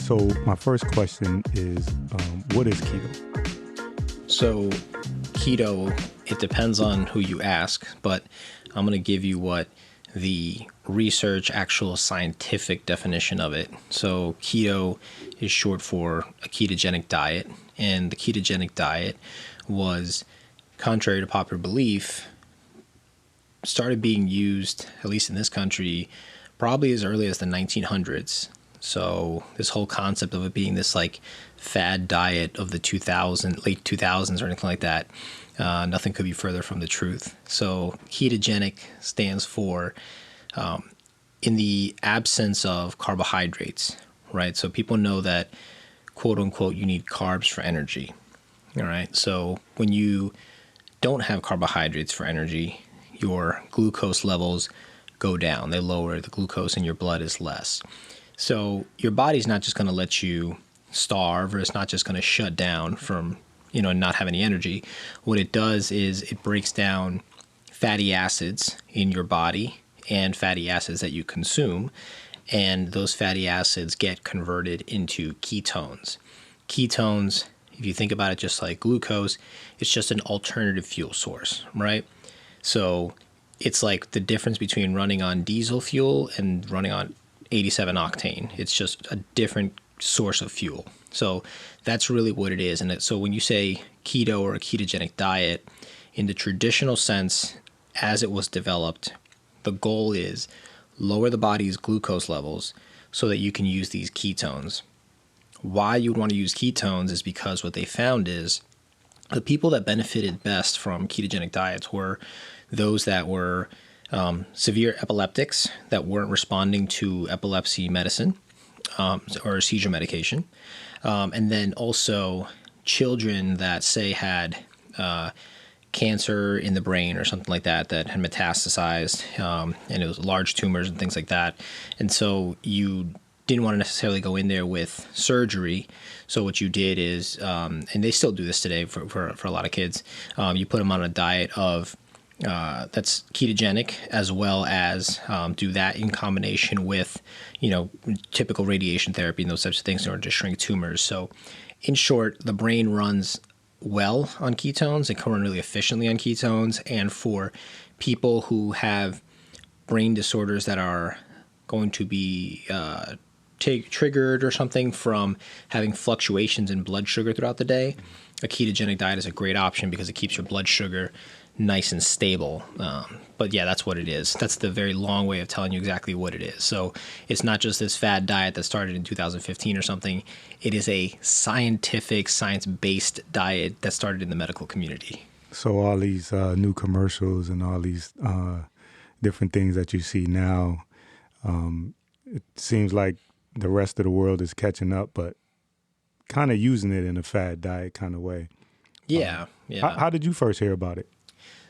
So my first question is, what is keto? So keto, it depends on who you ask, but I'm going to give you what the research, actual scientific definition of it. So keto is short for a ketogenic diet, and the ketogenic diet was, contrary to popular belief, started being used, at least in this country, probably as early as the 1900s. So this whole concept of it being this like fad diet of the late 2000s or anything like that, nothing could be further from the truth. So ketogenic stands for in the absence of carbohydrates, right? So people know that, quote unquote, you need carbs for energy. All right. So when you don't have carbohydrates for energy, your glucose levels go down. They lower. The glucose in your blood is less. So your body's not just going to let you starve, or it's not just going to shut down from, not have any energy. What it does is it breaks down fatty acids in your body and fatty acids that you consume, and those fatty acids get converted into ketones. Ketones, if you think about it just like glucose, it's just an alternative fuel source, right? So it's like the difference between running on diesel fuel and running on 87 octane. It's just a different source of fuel. So that's really what it is. And so when you say keto or a ketogenic diet, in the traditional sense, as it was developed, the goal is lower the body's glucose levels so that you can use these ketones. Why you would want to use ketones is because what they found is the people that benefited best from ketogenic diets were those that were severe epileptics that weren't responding to epilepsy medicine or seizure medication. And then also children that, say, had cancer in the brain or something like that had metastasized, and it was large tumors and things like that. And so you didn't want to necessarily go in there with surgery. So what you did is, and they still do this today for a lot of kids, you put them on a diet of that's ketogenic, as well as do that in combination with, typical radiation therapy and those types of things in order to shrink tumors. So in short, the brain runs well on ketones. It can run really efficiently on ketones. And for people who have brain disorders that are going to be triggered or something from having fluctuations in blood sugar throughout the day, a ketogenic diet is a great option because it keeps your blood sugar nice and stable. But yeah, that's what it is. That's the very long way of telling you exactly what it is. So it's not just this fad diet that started in 2015 or something. It is a scientific, science-based diet that started in the medical community. So all these new commercials and all these different things that you see now, it seems like the rest of the world is catching up, but kind of using it in a fad diet kind of way. Yeah. How did you first hear about it?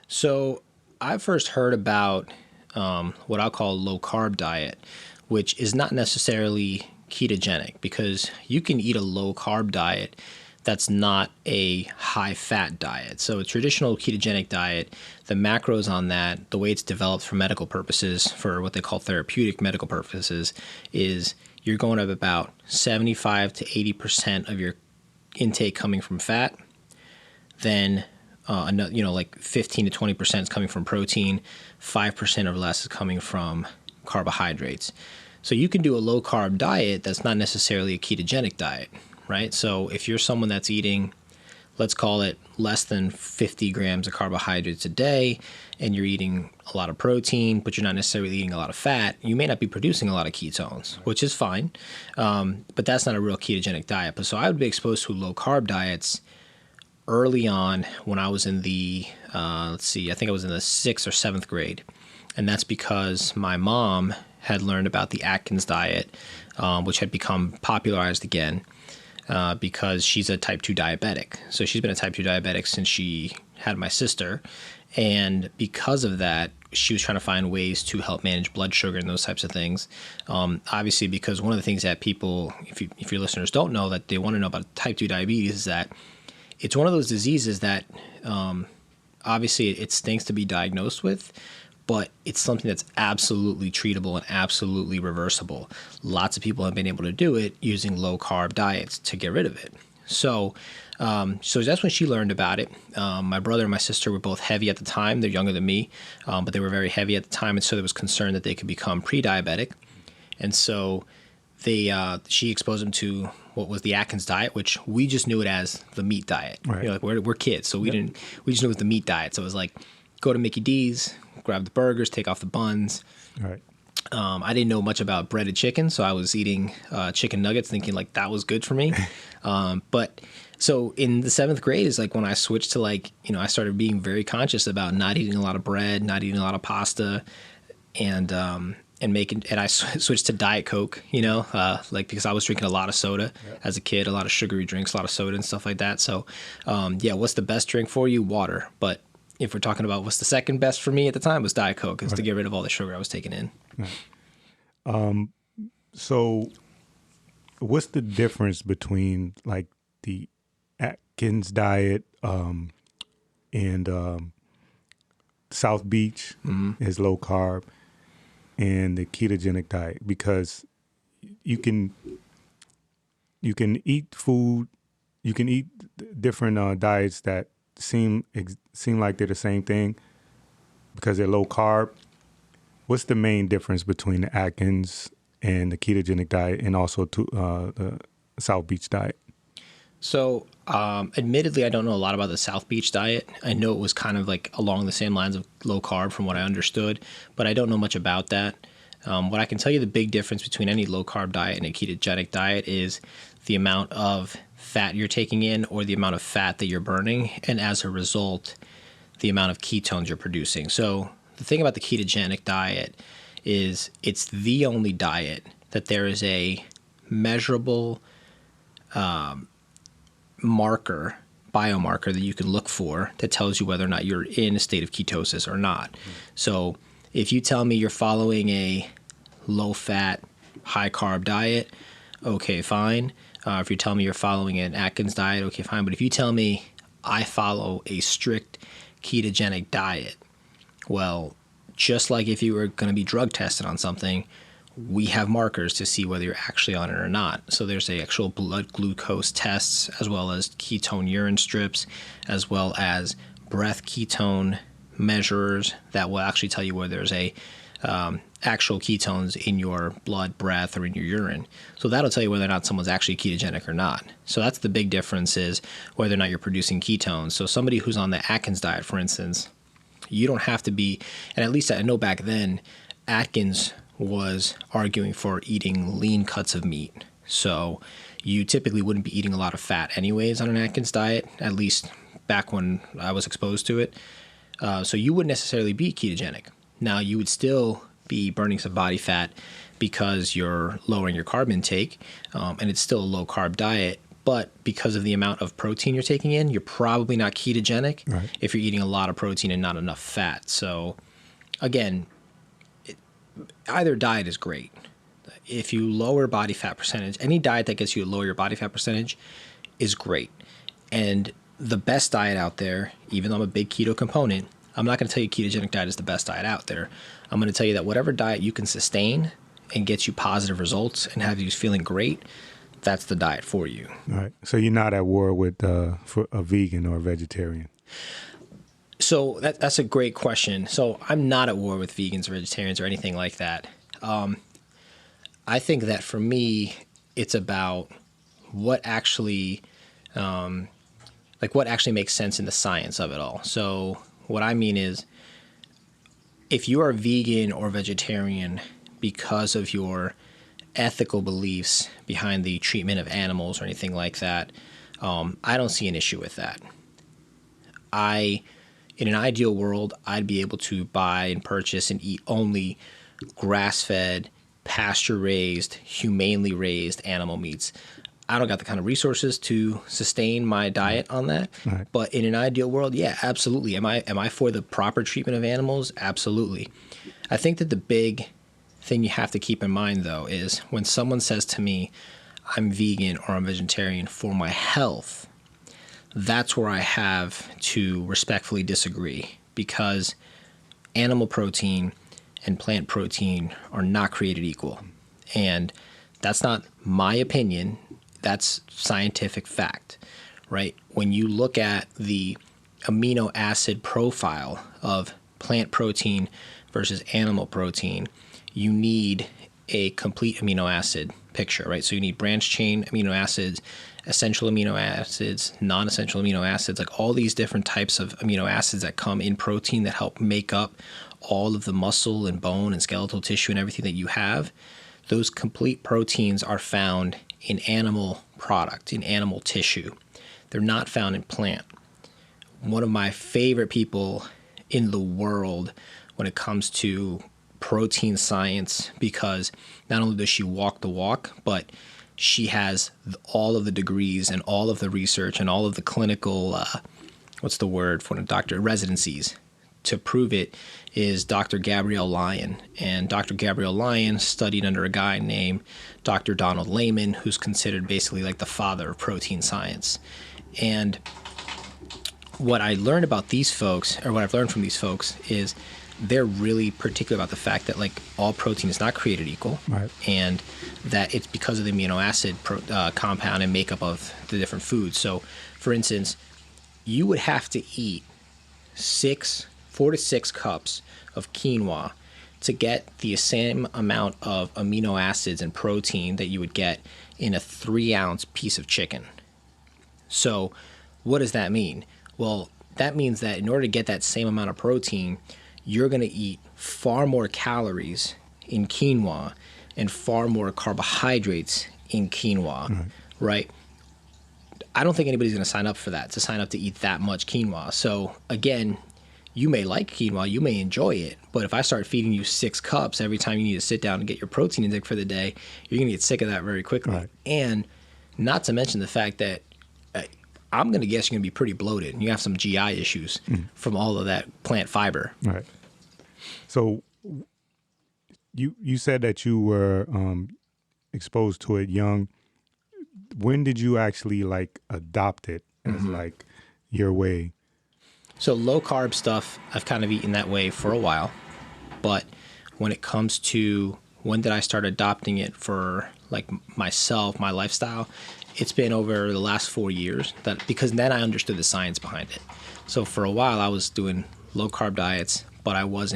So I first heard about what I'll call a low-carb diet, which is not necessarily ketogenic, because you can eat a low-carb diet that's not a high-fat diet. So a traditional ketogenic diet, the macros on that, the way it's developed for medical purposes, for what they call therapeutic medical purposes, is you're going up about 75 to 80% of your intake coming from fat, then like 15 to 20% is coming from protein, 5% or less is coming from carbohydrates. So you can do a low carb diet that's not necessarily a ketogenic diet, right? So if you're someone that's eating, let's call it less than 50 grams of carbohydrates a day, and you're eating a lot of protein, but you're not necessarily eating a lot of fat, you may not be producing a lot of ketones, which is fine. But that's not a real ketogenic diet. But so I would be exposed to low carb diets early on when I was in the, I think I was in the 6th or 7th grade. And that's because my mom had learned about the Atkins diet, which had become popularized again because she's a type 2 diabetic. So she's been a type 2 diabetic since she had my sister. And because of that, she was trying to find ways to help manage blood sugar and those types of things. Obviously, because one of the things that people, if your listeners don't know, that they want to know about type 2 diabetes is that it's one of those diseases that obviously it stinks to be diagnosed with, but it's something that's absolutely treatable and absolutely reversible. Lots of people have been able to do it using low carb diets to get rid of it. So that's when she learned about it. My brother and my sister were both heavy at the time. They're younger than me, but they were very heavy at the time. And so there was concern that they could become pre-diabetic. And so she exposed them to what was the Atkins diet, which we just knew it as the meat diet. Right. You know, like we're kids, so we just knew it was the meat diet. So it was like, go to Mickey D's, grab the burgers, take off the buns. Right. I didn't know much about breaded chicken, so I was eating chicken nuggets, thinking like that was good for me. But so in the 7th grade is like when I switched to I started being very conscious about not eating a lot of bread, not eating a lot of pasta, and I switched to Diet Coke, because I was drinking a lot of soda as a kid, a lot of sugary drinks, a lot of soda and stuff like that. So, what's the best drink for you? Water. But if we're talking about what's the second best for me at the time, was Diet Coke, to get rid of all the sugar I was taking in. Right. So what's the difference between like the Atkins diet and South Beach is low carb, and the ketogenic diet? Because you can eat food, you can eat different diets that seem like they're the same thing because they're low carb. What's the main difference between the Atkins and the ketogenic diet, and also the South Beach diet? So, admittedly, I don't know a lot about the South Beach diet. I know it was kind of like along the same lines of low carb from what I understood, but I don't know much about that. What I can tell you, the big difference between any low carb diet and a ketogenic diet is the amount of fat you're taking in, or the amount of fat that you're burning, and as a result, the amount of ketones you're producing. So the thing about the ketogenic diet is it's the only diet that there is a measurable biomarker that you can look for that tells you whether or not you're in a state of ketosis or not. So if you tell me you're following a low-fat, high-carb diet, okay, fine. If you tell me you're following an Atkins diet, okay, fine. But if you tell me I follow a strict ketogenic diet, well, just like if you were going to be drug tested on something, we have markers to see whether you're actually on it or not. So there's the actual blood glucose tests, as well as ketone urine strips, as well as breath ketone measurers that will actually tell you whether there's a actual ketones in your blood, breath, or in your urine. So that'll tell you whether or not someone's actually ketogenic or not. So that's the big difference, is whether or not you're producing ketones. So somebody who's on the Atkins diet, for instance, you don't have to be, and at least I know back then, Atkins was arguing for eating lean cuts of meat. So you typically wouldn't be eating a lot of fat anyways on an Atkins diet, at least back when I was exposed to it. So you wouldn't necessarily be ketogenic. Now, you would still be burning some body fat because you're lowering your carb intake, and it's still a low-carb diet. But because of the amount of protein you're taking in, you're probably not ketogenic if you're eating a lot of protein and not enough fat. So, again, either diet is great. If you lower body fat percentage, any diet that gets you to lower your body fat percentage is great. And the best diet out there, even though I'm a big keto component, I'm not going to tell you ketogenic diet is the best diet out there. I'm going to tell you that whatever diet you can sustain and gets you positive results and have you feeling great, that's the diet for you. All right. So you're not at war with for a vegan or a vegetarian? So that's a great question. So I'm not at war with vegans or vegetarians or anything like that. I think that for me, it's about what actually, what actually makes sense in the science of it all. So what I mean is, if you are vegan or vegetarian because of your ethical beliefs behind the treatment of animals or anything like that, I don't see an issue with that. In an ideal world, I'd be able to buy and purchase and eat only grass-fed, pasture-raised, humanely raised animal meats. I don't got the kind of resources to sustain my diet on that. Right. But in an ideal world, yeah, absolutely. Am I for the proper treatment of animals? Absolutely. I think that the big thing you have to keep in mind, though, is when someone says to me, I'm vegan or I'm vegetarian for my health, that's where I have to respectfully disagree, because animal protein and plant protein are not created equal. And that's not my opinion. That's scientific fact, right? When you look at the amino acid profile of plant protein versus animal protein, you need a complete amino acid picture, right? So you need branch chain amino acids, essential amino acids, non-essential amino acids, like all these different types of amino acids that come in protein that help make up all of the muscle and bone and skeletal tissue and everything that you have. Those complete proteins are found in animal product, in animal tissue. They're not found in plant. One of my favorite people in the world when it comes to protein science, because not only does she walk the walk, but she has all of the degrees and all of the research and all of the clinical, what's the word for a doctor, residencies to prove it, is Dr. Gabrielle Lyon. And Dr. Gabrielle Lyon studied under a guy named Dr. Donald Layman, who's considered basically like the father of protein science. And what I learned about these folks, or what I've learned from these folks, is they're really particular about the fact that like all protein is not created equal, Right. and that it's because of the amino acid compound and makeup of the different foods. So, for instance, you would have to eat 4 to 6 cups of quinoa to get the same amount of amino acids and protein that you would get in a 3-ounce piece of chicken. So, what does that mean? Well, that means that in order to get that same amount of protein, you're going to eat far more calories in quinoa and far more carbohydrates in quinoa, right? I don't think anybody's going to sign up for that, to sign up to eat that much quinoa. So again, you may like quinoa, you may enjoy it, but if I start feeding you 6 cups every time you need to sit down and get your protein intake for the day, you're going to get sick of that very quickly. Right. And not to mention the fact that I'm going to guess you're going to be pretty bloated and you have some GI issues from all of that plant fiber. Right. So you said that you were exposed to it young. When did you actually like adopt it as like your way? So low carb stuff, I've kind of eaten that way for a while. But when it comes to when did I start adopting it for like myself, my lifestyle, it's been over the last 4 years, because then I understood the science behind it. So for a while I was doing low carb diets, but I was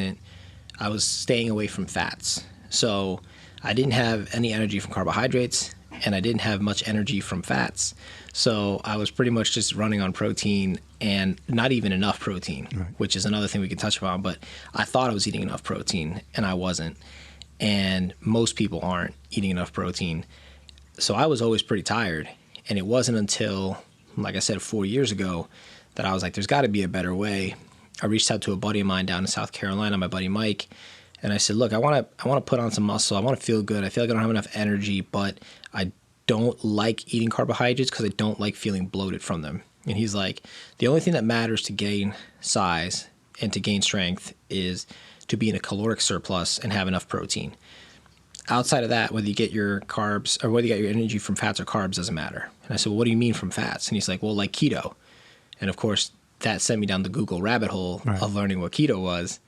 staying away from fats. So I didn't have any energy from carbohydrates and I didn't have much energy from fats. So I was pretty much just running on protein and not even enough protein, which is another thing we can touch upon. But I thought I was eating enough protein and I wasn't. And most people aren't eating enough protein. So I was always pretty tired. And it wasn't until, like I said, 4 years ago that I was like, there's got to be a better way. I reached out to a buddy of mine down in South Carolina, my buddy Mike, and I said, look, I want to put on some muscle. I want to feel good. I feel like I don't have enough energy, but I don't like eating carbohydrates because I don't like feeling bloated from them. And he's like, the only thing that matters to gain size and to gain strength is to be in a caloric surplus and have enough protein. Outside of that, whether you get your carbs or whether you get your energy from fats or carbs doesn't matter. And I said, well, what do you mean from fats? And he's like, well, like keto. And of course, that sent me down the Google rabbit hole of learning what keto was.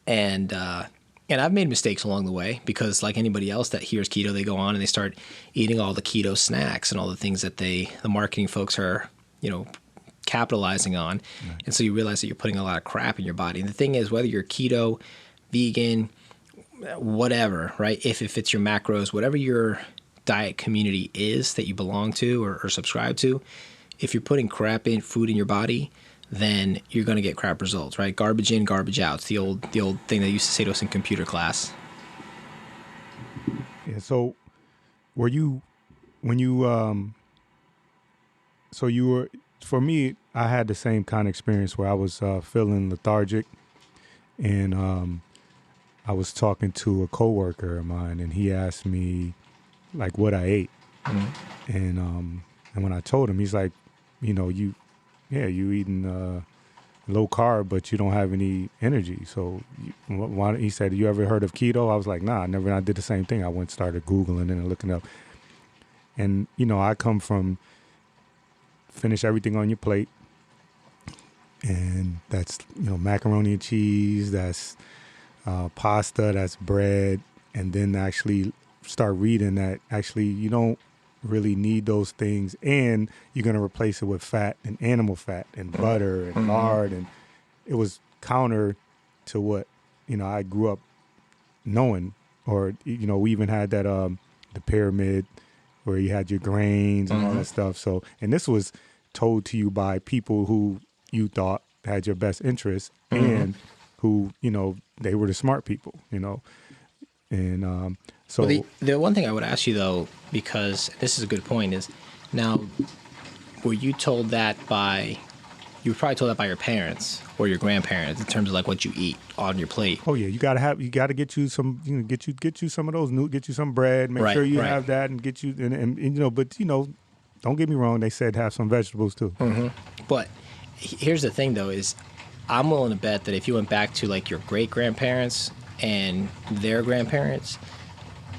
And I've made mistakes along the way because like anybody else that hears keto, they go on and they start eating all the keto snacks and all the things that the marketing folks are, capitalizing on. And so you realize that you're putting a lot of crap in your body. And the thing is, whether you're keto, vegan, whatever, right? If it fits your macros, whatever your diet community is that you belong to or subscribe to, if you're putting crap in food in your body, then you're going to get crap results, right? Garbage in, garbage out. It's the old thing they used to say to us in computer class. Yeah. So for me, I had the same kind of experience where I was feeling lethargic, and I was talking to a coworker of mine, and he asked me like what I ate, and when I told him, he's like, you eating low carb, but you don't have any energy. So why? He said, you ever heard of keto? I was like, nah, never. I did the same thing. I went started Googling and looking up, and I come from finish everything on your plate, and that's macaroni and cheese, that's pasta, that's bread, and then actually start reading that actually you don't really need those things, and you're going to replace it with fat and animal fat and butter and lard, and it was counter to what I grew up knowing. Or we even had that the pyramid where you had your grains and all that stuff. So, and this was told to you by people who you thought had your best interest, and who they were the smart people, and so Well, the one thing I would ask you though, because this is a good point, is now, were you told that by? You were probably told that by your parents or your grandparents in terms of like what you eat on your plate. oh yeah, you gotta get you some, get you some of those get you some bread, make Right, sure you right. have that, and get you and but don't get me wrong, they said have some vegetables too. But here's the thing though, is I'm willing to bet that if you went back to like your great grandparents and their grandparents,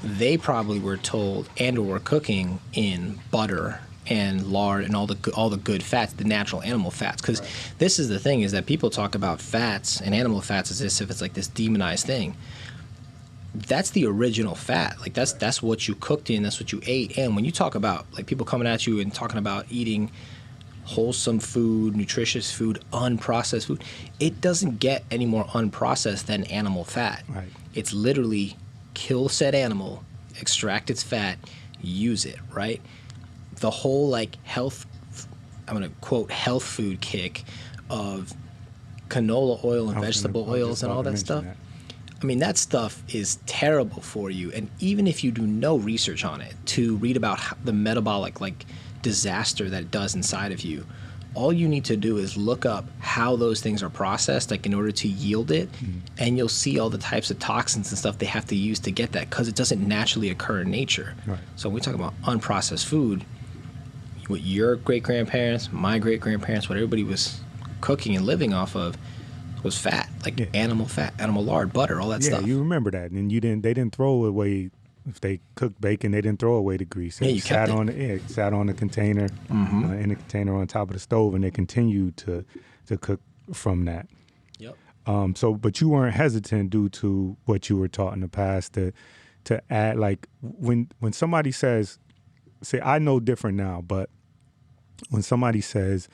they probably were told and or were cooking in butter and lard and all the good fats, the natural animal fats. Because this is the thing, is that people talk about fats and animal fats as if it's like this demonized thing. That's the original fat. Like that's what you cooked in, that's what you ate. And when you talk about like people coming at you and talking about eating wholesome food, nutritious food, unprocessed food, it doesn't get any more unprocessed than animal fat. Right. It's literally kill said animal, extract its fat, use it, right? The whole like health, I'm going to quote health food kick of canola oil and vegetable oils and all that stuff. I mean, that stuff is terrible for you. And even if you do no research on it to read about the metabolic like disaster that it does inside of you, all you need to do is look up how those things are processed, like in order to yield it, and you'll see all the types of toxins and stuff they have to use to get that, because it doesn't naturally occur in nature. Right. So when we talk about unprocessed food, what your great-grandparents, my great-grandparents, what everybody was cooking and living off of was fat, like animal fat, animal lard, butter, all that stuff. Yeah, you remember that, and they didn't throw away. If they cooked bacon, they didn't throw away the grease. Yeah, you kept it. It sat on the container, in the container on top of the stove, and they continued to cook from that. Yep. But you weren't hesitant due to what you were taught in the past to add, like when somebody says, say, I know different now, but when somebody says,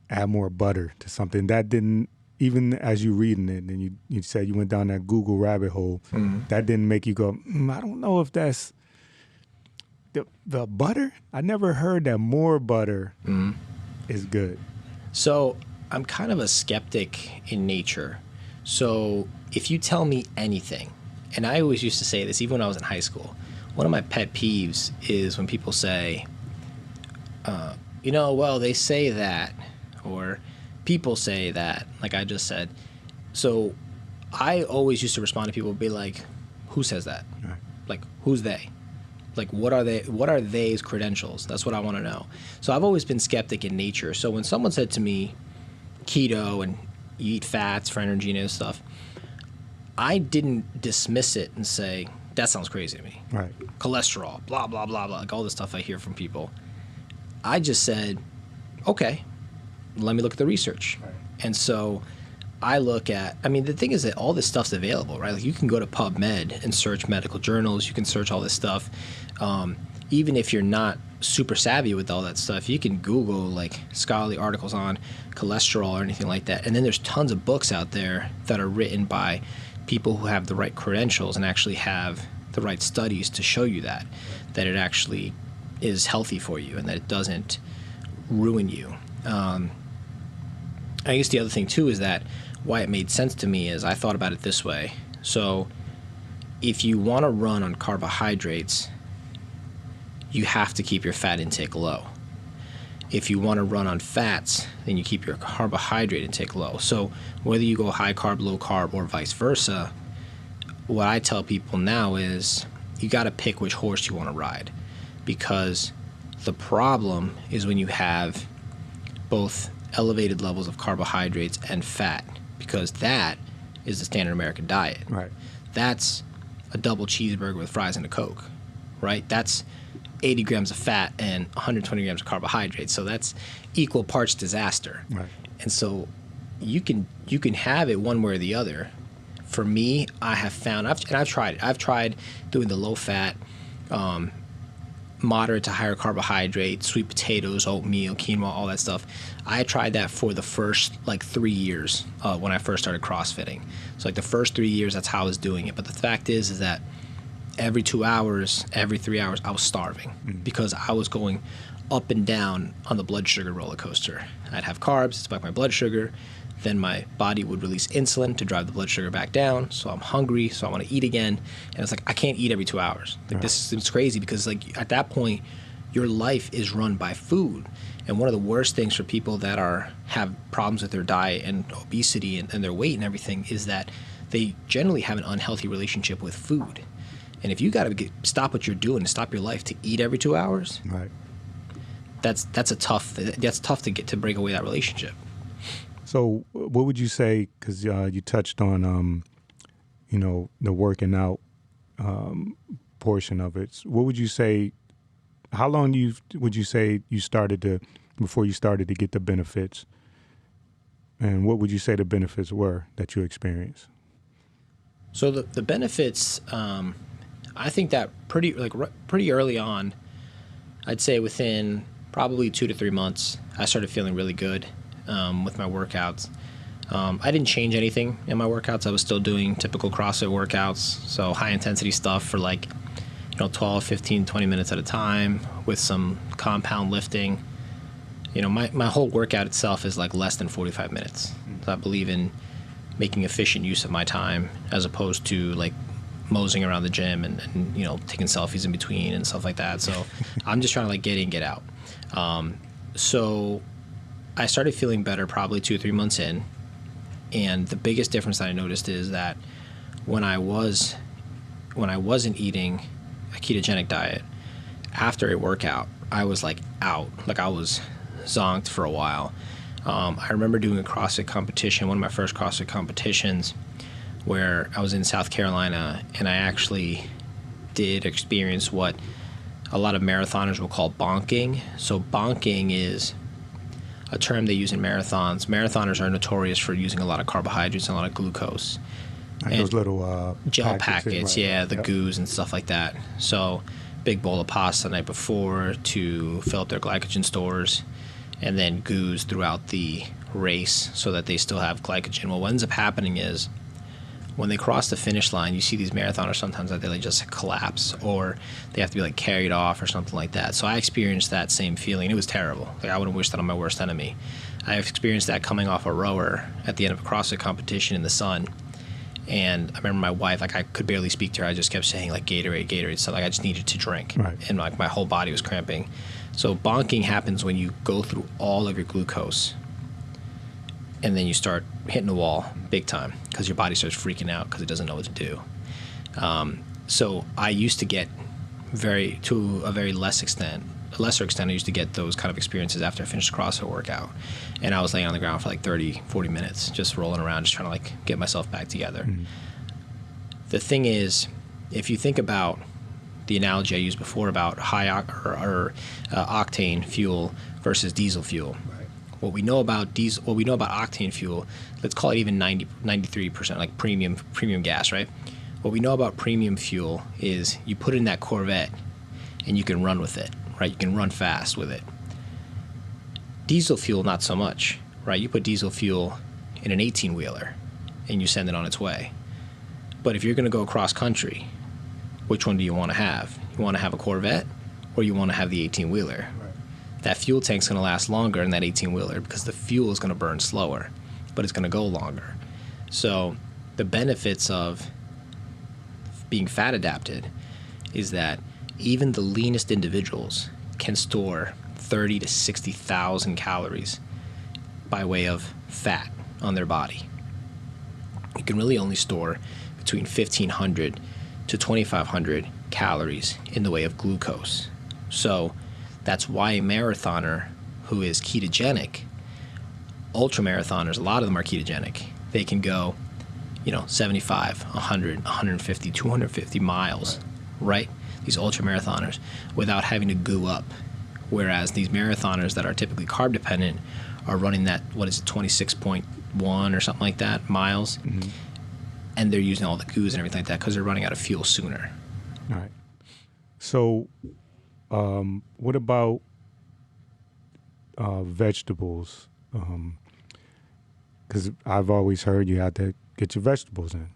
add more butter to something, that didn't, even as you reading it, and you said you went down that Google rabbit hole, that didn't make you go, I don't know if that's the butter. I never heard that more butter is good. So I'm kind of a skeptic in nature. So if you tell me anything, and I always used to say this even when I was in high school, one of my pet peeves is when people say, well, they say that, or people say that, like I just said. So I always used to respond to people and be like, who says that? Right. Like, who's they? Like, what are they's credentials? That's what I want to know. So I've always been skeptic in nature. So when someone said to me, keto and you eat fats for energy and stuff, I didn't dismiss it and say, that sounds crazy to me. Right. Cholesterol, blah, blah, blah, blah, like all the stuff I hear from people. I just said, okay, let me look at the research. Right. And so I look at, the thing is that all this stuff's available, right? Like you can go to PubMed and search medical journals. You can search all this stuff. Even if you're not super savvy with all that stuff, you can Google like scholarly articles on cholesterol or anything like that. And then there's tons of books out there that are written by people who have the right credentials and actually have the right studies to show you that it actually is healthy for you and that it doesn't ruin you. I guess the other thing too is that why it made sense to me is I thought about it this way. So if you want to run on carbohydrates, you have to keep your fat intake low. If you want to run on fats, then you keep your carbohydrate intake low. So whether you go high carb, low carb, or vice versa, what I tell people now is you got to pick which horse you want to ride, because the problem is when you have both elevated levels of carbohydrates and fat, because that is the standard American diet. Right. That's a double cheeseburger with fries and a Coke, right? That's 80 grams of fat and 120 grams of carbohydrates. So that's equal parts disaster. Right. And so you can have it one way or the other. For me, I have found, I've tried it. I've tried doing the low fat, moderate to higher carbohydrate, sweet potatoes, oatmeal, quinoa, all that stuff. I tried that for the first 3 years when I first started CrossFitting. So the first 3 years, that's how I was doing it. But the fact is that every 2 hours, every 3 hours, I was starving because I was going up and down on the blood sugar roller coaster. I'd have carbs, spike my blood sugar. Then my body would release insulin to drive the blood sugar back down. So I'm hungry, so I want to eat again. And it's I can't eat every 2 hours. This is crazy because at that point, your life is run by food. And one of the worst things for people that have problems with their diet and obesity and their weight and everything is that they generally have an unhealthy relationship with food. And if you got to stop what you're doing and stop your life to eat every 2 hours, Right. that's tough to get to break away that relationship. So what would you say, because you touched on, the working out portion of it. What would you say, how long would you say before you started to get the benefits? And what would you say the benefits were that you experienced? So the benefits, I think that pretty early on, I'd say within probably 2 to 3 months, I started feeling really good with my workouts. I didn't change anything in my workouts. I was still doing typical CrossFit workouts, so high intensity stuff for 12, 15, 20 minutes at a time with some compound lifting. My whole workout itself is less than 45 minutes. So I believe in making efficient use of my time as opposed to moseying around the gym and taking selfies in between and stuff like that. So I'm just trying to get in, get out. So I started feeling better probably 2 or 3 months in. And the biggest difference that I noticed is that when I wasn't eating a ketogenic diet, after a workout, I was out. I was zonked for a while. I remember doing a CrossFit competition, one of my first CrossFit competitions, where I was in South Carolina, and I actually did experience what a lot of marathoners will call bonking. So bonking is a term they use in marathons. Marathoners are notorious for using a lot of carbohydrates and a lot of glucose. And those little gel packets, right? The goos and stuff like that. So big bowl of pasta the night before to fill up their glycogen stores, and then goos throughout the race so that they still have glycogen. Well, what ends up happening is when they cross the finish line, you see these marathoners sometimes that they just collapse, or they have to be carried off or something like that. So I experienced that same feeling. It was terrible. I wouldn't wish that on my worst enemy. I've experienced that coming off a rower at the end of a CrossFit competition in the sun. And I remember my wife, I could barely speak to her. I just kept saying Gatorade, Gatorade. So I just needed to drink. Right. And my whole body was cramping. So bonking happens when you go through all of your glucose and then you start hitting the wall big time because your body starts freaking out because it doesn't know what to do. So I used to get to a lesser extent, I used to get those kind of experiences after I finished a CrossFit workout. And I was laying on the ground for 30, 40 minutes, just rolling around, just trying to get myself back together. Mm-hmm. The thing is, if you think about the analogy I used before about high octane fuel versus diesel fuel, what we know about octane fuel, let's call it even 93%, premium gas, right? What we know about premium fuel is you put it in that Corvette and you can run with it, right? You can run fast with it. Diesel fuel, not so much, right? You put diesel fuel in an 18-wheeler and you send it on its way. But if you're going to go across country, which one do you want to have? You want to have a Corvette or you want to have the 18-wheeler? That fuel tank's going to last longer in that 18-wheeler because the fuel is going to burn slower, but it's going to go longer. So the benefits of being fat adapted is that even the leanest individuals can store 30 to 60,000 calories by way of fat on their body. You can really only store between 1,500 to 2,500 calories in the way of glucose. So that's why a marathoner who is ketogenic, ultramarathoners, a lot of them are ketogenic. They can go, 75, 100, 150, 250 miles, right? these ultra marathoners, without having to goo up. Whereas these marathoners that are typically carb dependent are running that, 26.1 or something like that miles, and they're using all the goos and everything like that because they're running out of fuel sooner. All right. So, what about vegetables? Because I've always heard you have to get your vegetables in.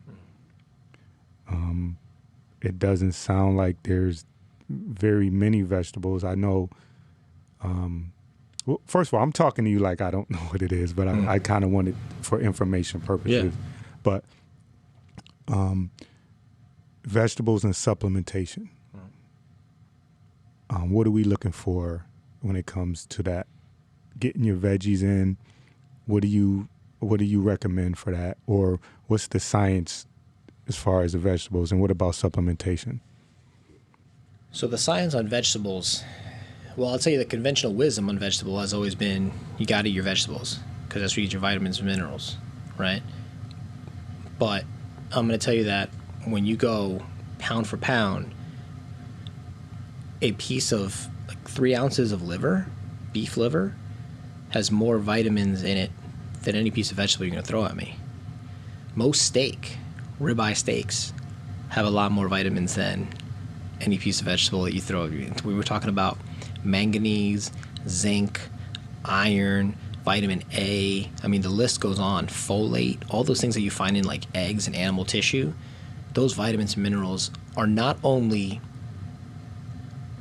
It doesn't sound like there's very many vegetables. I know. Well, first of all, I'm talking to you like I don't know what it is, but I kind of want it for information purposes. Yeah. But vegetables and supplementation. What are we looking for when it comes to that? Getting your veggies in. What do you recommend for that? Or what's the science as far as the vegetables? And what about supplementation? So the science on vegetables, well, I'll tell you the conventional wisdom on vegetable has always been you got to eat your vegetables because that's where you get your vitamins and minerals, right? But I'm going to tell you that when you go pound for pound, a piece of 3 ounces of liver, beef liver, has more vitamins in it than any piece of vegetable you're going to throw at me. Most steak, ribeye steaks, have a lot more vitamins than any piece of vegetable that you throw at me. We were talking about manganese, zinc, iron, vitamin A. I mean, the list goes on. Folate, all those things that you find in like eggs and animal tissue, those vitamins and minerals are not only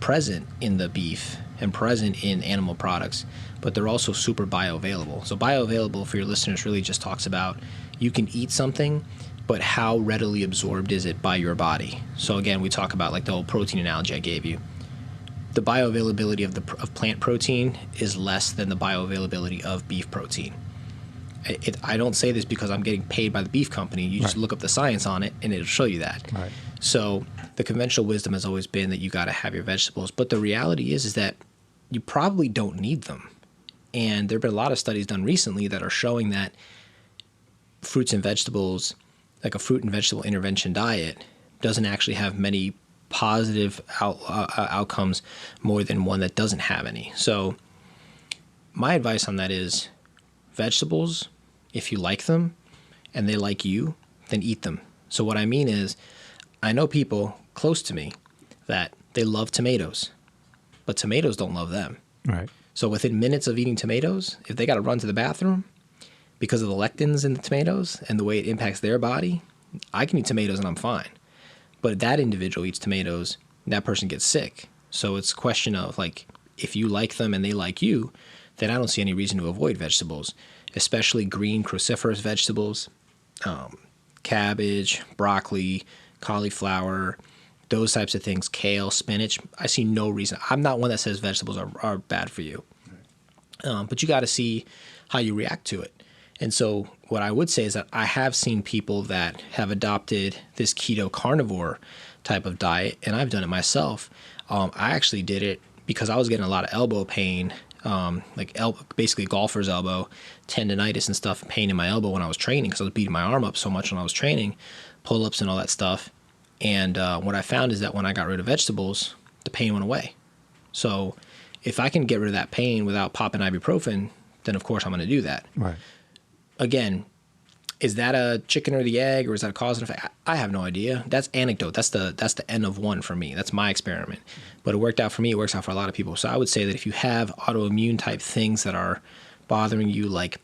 present in the beef and present in animal products, but they're also super bioavailable. So bioavailable for your listeners really just talks about you can eat something, but how readily absorbed is it by your body? So again, we talk about like the whole protein analogy I gave you. The bioavailability of plant protein is less than the bioavailability of beef protein. I don't say this because I'm getting paid by the beef company. You just look up the science on it, and it'll show you that. Right. So the conventional wisdom has always been that you got to have your vegetables. But the reality is that you probably don't need them. And there have been a lot of studies done recently that are showing that fruits and vegetables, like a fruit and vegetable intervention diet, doesn't actually have many positive outcomes more than one that doesn't have any. So my advice on that is vegetables, if you like them and they like you, then eat them. So what I mean is I know people close to me that they love tomatoes, but tomatoes don't love them. Right. So within minutes of eating tomatoes, if they got to run to the bathroom because of the lectins in the tomatoes and the way it impacts their body, I can eat tomatoes and I'm fine. But if that individual eats tomatoes, that person gets sick. So it's a question of like, if you like them and they like you, then I don't see any reason to avoid vegetables, especially green cruciferous vegetables, cabbage, broccoli, cauliflower, those types of things, kale, spinach. I see no reason. I'm not one that says vegetables are bad for you. But you got to see how you react to it. And so what I would say is that I have seen people that have adopted this keto carnivore type of diet, and I've done it myself. I actually did it because I was getting a lot of elbow pain, basically golfer's elbow, tendonitis and stuff, pain in my elbow when I was training because I was beating my arm up so much when I was training, pull-ups and all that stuff. And what I found is that when I got rid of vegetables, the pain went away. So if I can get rid of that pain without popping ibuprofen, then of course I'm going to do that. Right. Again, is that a chicken or the egg, or is that a cause and effect? I have no idea. That's anecdote. That's the N of one for me. That's my experiment. But it worked out for me. It works out for a lot of people. So I would say that if you have autoimmune type things that are bothering you, like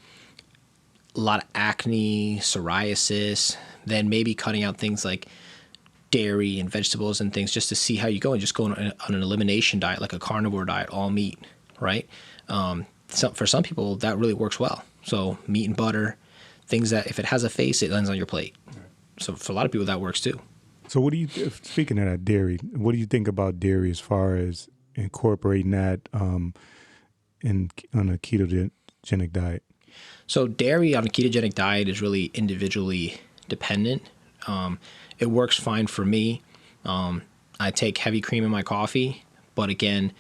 a lot of acne, psoriasis, then maybe cutting out things like dairy and vegetables and things just to see how you go, and just go on an elimination diet, like a carnivore diet, all meat, right? So for some people, that really works well. So meat and butter, things that if it has a face, it lands on your plate. So for a lot of people, that works too. So what do you, speaking of that dairy, what do you think about dairy as far as incorporating that on a ketogenic diet? So dairy on a ketogenic diet is really individually dependent. It works fine for me. I take heavy cream in my coffee, but again,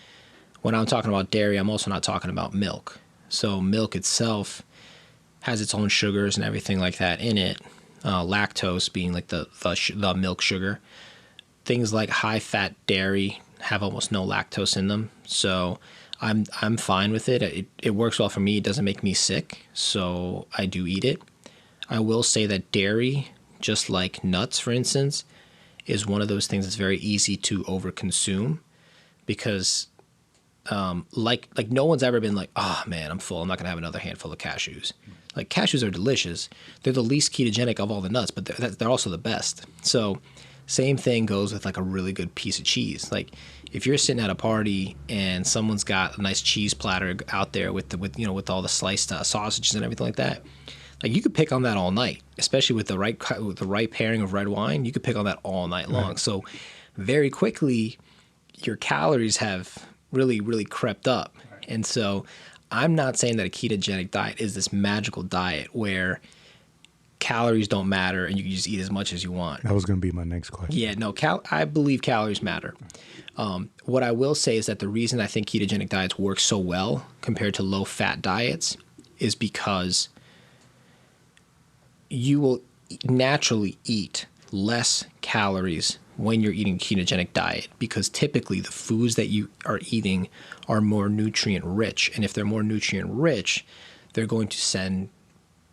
when I'm talking about dairy, I'm also not talking about milk. So milk itself has its own sugars and everything like that in it. Lactose being like the milk sugar. things like high fat dairy have almost no lactose in them. So I'm fine with it. It works well for me. It doesn't make me sick. So I do eat it. I will say that dairy, just like nuts, for instance, is one of those things that's very easy to overconsume because like no one's ever been like, oh man, I'm full. I'm not going to have another handful of cashews. Like cashews are delicious. They're the least ketogenic of all the nuts, but they're also the best. So same thing goes with like a really good piece of cheese. Like if you're sitting at a party and someone's got a nice cheese platter out there with all the sliced sausages and everything like that, like you could pick on that all night, especially with the right pairing of red wine. You could pick on that all night long. Right. So very quickly, your calories have really, really crept up. Right. And so I'm not saying that a ketogenic diet is this magical diet where calories don't matter and you can just eat as much as you want. That was going to be my next question. Yeah, no, I believe calories matter. What I will say is that the reason I think ketogenic diets work so well compared to low-fat diets is because you will naturally eat less calories when you're eating a ketogenic diet because typically the foods that you are eating are more nutrient rich. And if they're more nutrient rich, they're going to send